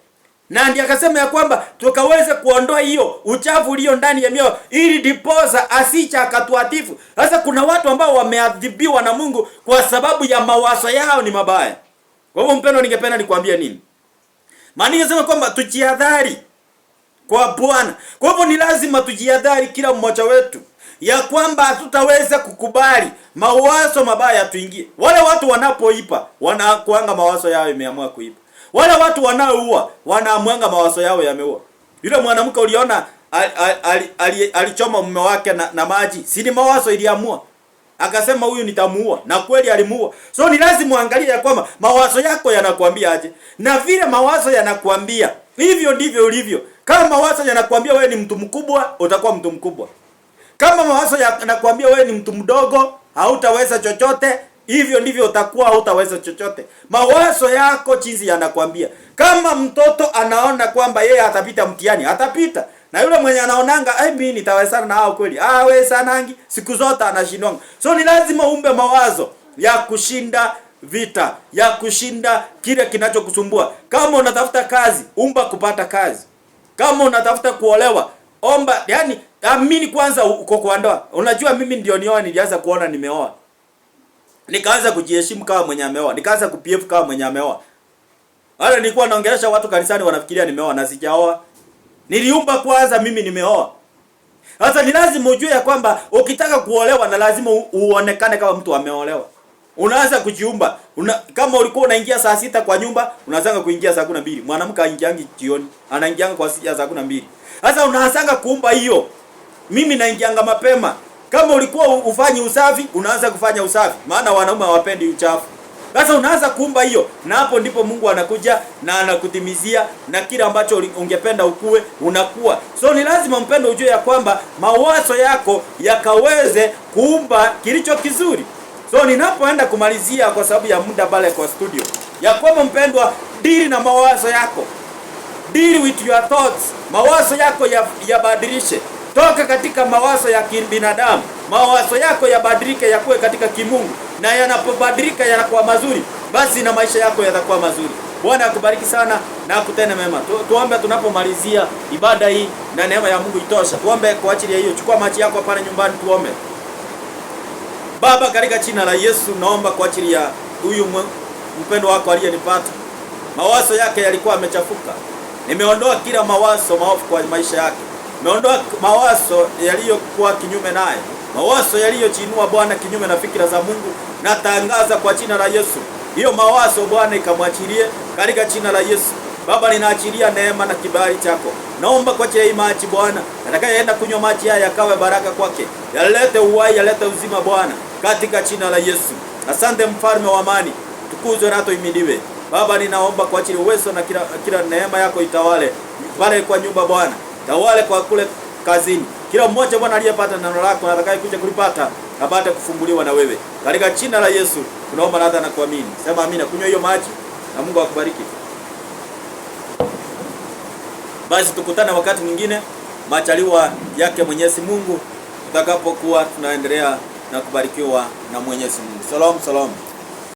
Na ndiye akasema ya kwamba tukaweze kuondoa hiyo uchafu ulio ndani ya mioyo ili diposa asicha akatuatifu. Sasa kuna watu ambao wameadhibiwa na Mungu kwa sababu ya mawazo yao ni mabaya. Kwa hivyo mpendwa, ningependa nikwambie nini? Maana ningesema kwamba tujihadhari kwa Bwana. Kwa hivyo ni lazima tujihadhari kila mmoja wetu ya kwamba hatutaweza kukubali mawazo mabaya tuingie. Wale watu wanapoipa wanakuanga mawazo yao yameamua kuipa. Wale watu wanaoua wanaamwanga mawazo yao yameua. Yule mwanamke uliona alichoma mume wake na maji, si ni mawazo iliamua? Akasema huyu nitamuua, na kweli alimuua. So ni lazima uangalie ya kwamba mawazo yako yanakuambia aje. Na vile mawazo yanakuambia, hivyo ndivyo ulivyo. Kama mawazo yanakuambia wewe ni mtu mkubwa, utakuwa mtu mkubwa. Kama mawazo yanakuambia wewe ni mtu mdogo, hautaweza chochote, hivyo ndivyo utakuwa, hautaweza chochote. Mawazo yako jinsi yanakuambia. Kama mtoto anaona kwamba yeye atapita mtihani, atapita. Na yule mwenye anaonanga mimi nitawezana na hao kweli, wesanangi, siku zote anashindwa. So ni lazima umbe mawazo ya kushinda vita, ya kushinda kile kinachokusumbua. Kama unatafuta kazi, umba kupata kazi. Kama unatafuta kuolewa, omba, yani amini kwanza uko kwa ndoa. Unajua mimi ndio nilianza kuona nimeoa. Nikaanza kujiheshimu kama mwenye ameoa. Nikaanza kuPF kama mwenye ameoa. Wale nilikuwa naongelesha watu kanisani wanafikiria nimeoa na sijaoa. Niliumba kwanza mimi nimeoa. Sasa ni lazima ujue ya kwamba ukitaka kuolewa na lazima uonekane kama mtu ameolewa. Unaanza kujiumba. Kama ulikuwa unaingia saa 6 kwa nyumba, unaanza kuingia saa 12. Mwanamke aingiangi jioni, anaingianga kwa saa 12. Sasa unaanza kuumba hiyo. Mimi naingianga mapema. Kama ulikuwa ufanyi usafi, unaanza kufanya usafi. Maana wanaume hawapendi uchafu. Sasa unaanza kuumba hiyo, na hapo ndipo Mungu anakuja na anakutimizia, na kile ambacho ungependa ukue unakuwa. So ni lazima mpendo ujue ya kwamba mawazo yako yakaweze kuumba kilicho kizuri. So ninapoenda kumalizia kwa sababu ya muda pale kwa studio, ya kwamba mpendwa, deal na mawazo yako. Deal with your thoughts. Mawazo yako yabadilishe. Toka katika mawazo ya kibinadamu. Mawazo yako yabadilike yakuwe katika kimungu. Na yanapobadilika yanakuwa mazuri, basi na maisha yako yatakuwa mazuri. Bwana akubariki sana na akutende mema. Tuombe tunapomalizia ibada hii, na neema ya Mungu itosha. Tuombe kwa ajili ya hiyo. Chukua maji yako pale nyumbani tuombe. Baba, katika jina la Yesu naomba kwa ajili ya huyu mpendo wako aliyenipata. Mawazo yake yalikuwa yamechafuka. Nimeondoa kila mawazo maovu kwa maisha yake. Nimeondoa mawazo yaliyokuwa kinyume naye. Mawazo yaliyochinua Bwana kinyume na fikira za Mungu, na tangaza kwa jina la Yesu. Hiyo mawazo Bwana ikamwachilie katika jina la Yesu. Baba, ninaachilia neema na kibali chako. Naomba kwa ajili ya maji Bwana, atakayeenda kunywa maji haya yakawe baraka kwake. Yalete uhai, yalete uzima Bwana, katika jina la Yesu. Asante mfalme wa amani, tukuzwe na tuhimidiwe. Baba, ninaomba kwa ajili uwezo na kila neema yako itawale pale kwa nyumba Bwana. Tawale kwa kule kazini. Kila mmoja Bwana aliyepata neno lako na atakaye kuja kulipata apate kufunguliwa na wewe. Katika jina la Yesu tunaomba na kuamini. Sema amina. Kunywa hiyo maji na Mungu akubariki. Basi tukutane wakati mwingine, majaliwa yake Mwenyezi Mungu, tutakapokuwa tunaendelea na kubarikiwa na Mwenyezi Mungu. Shalom, shalom.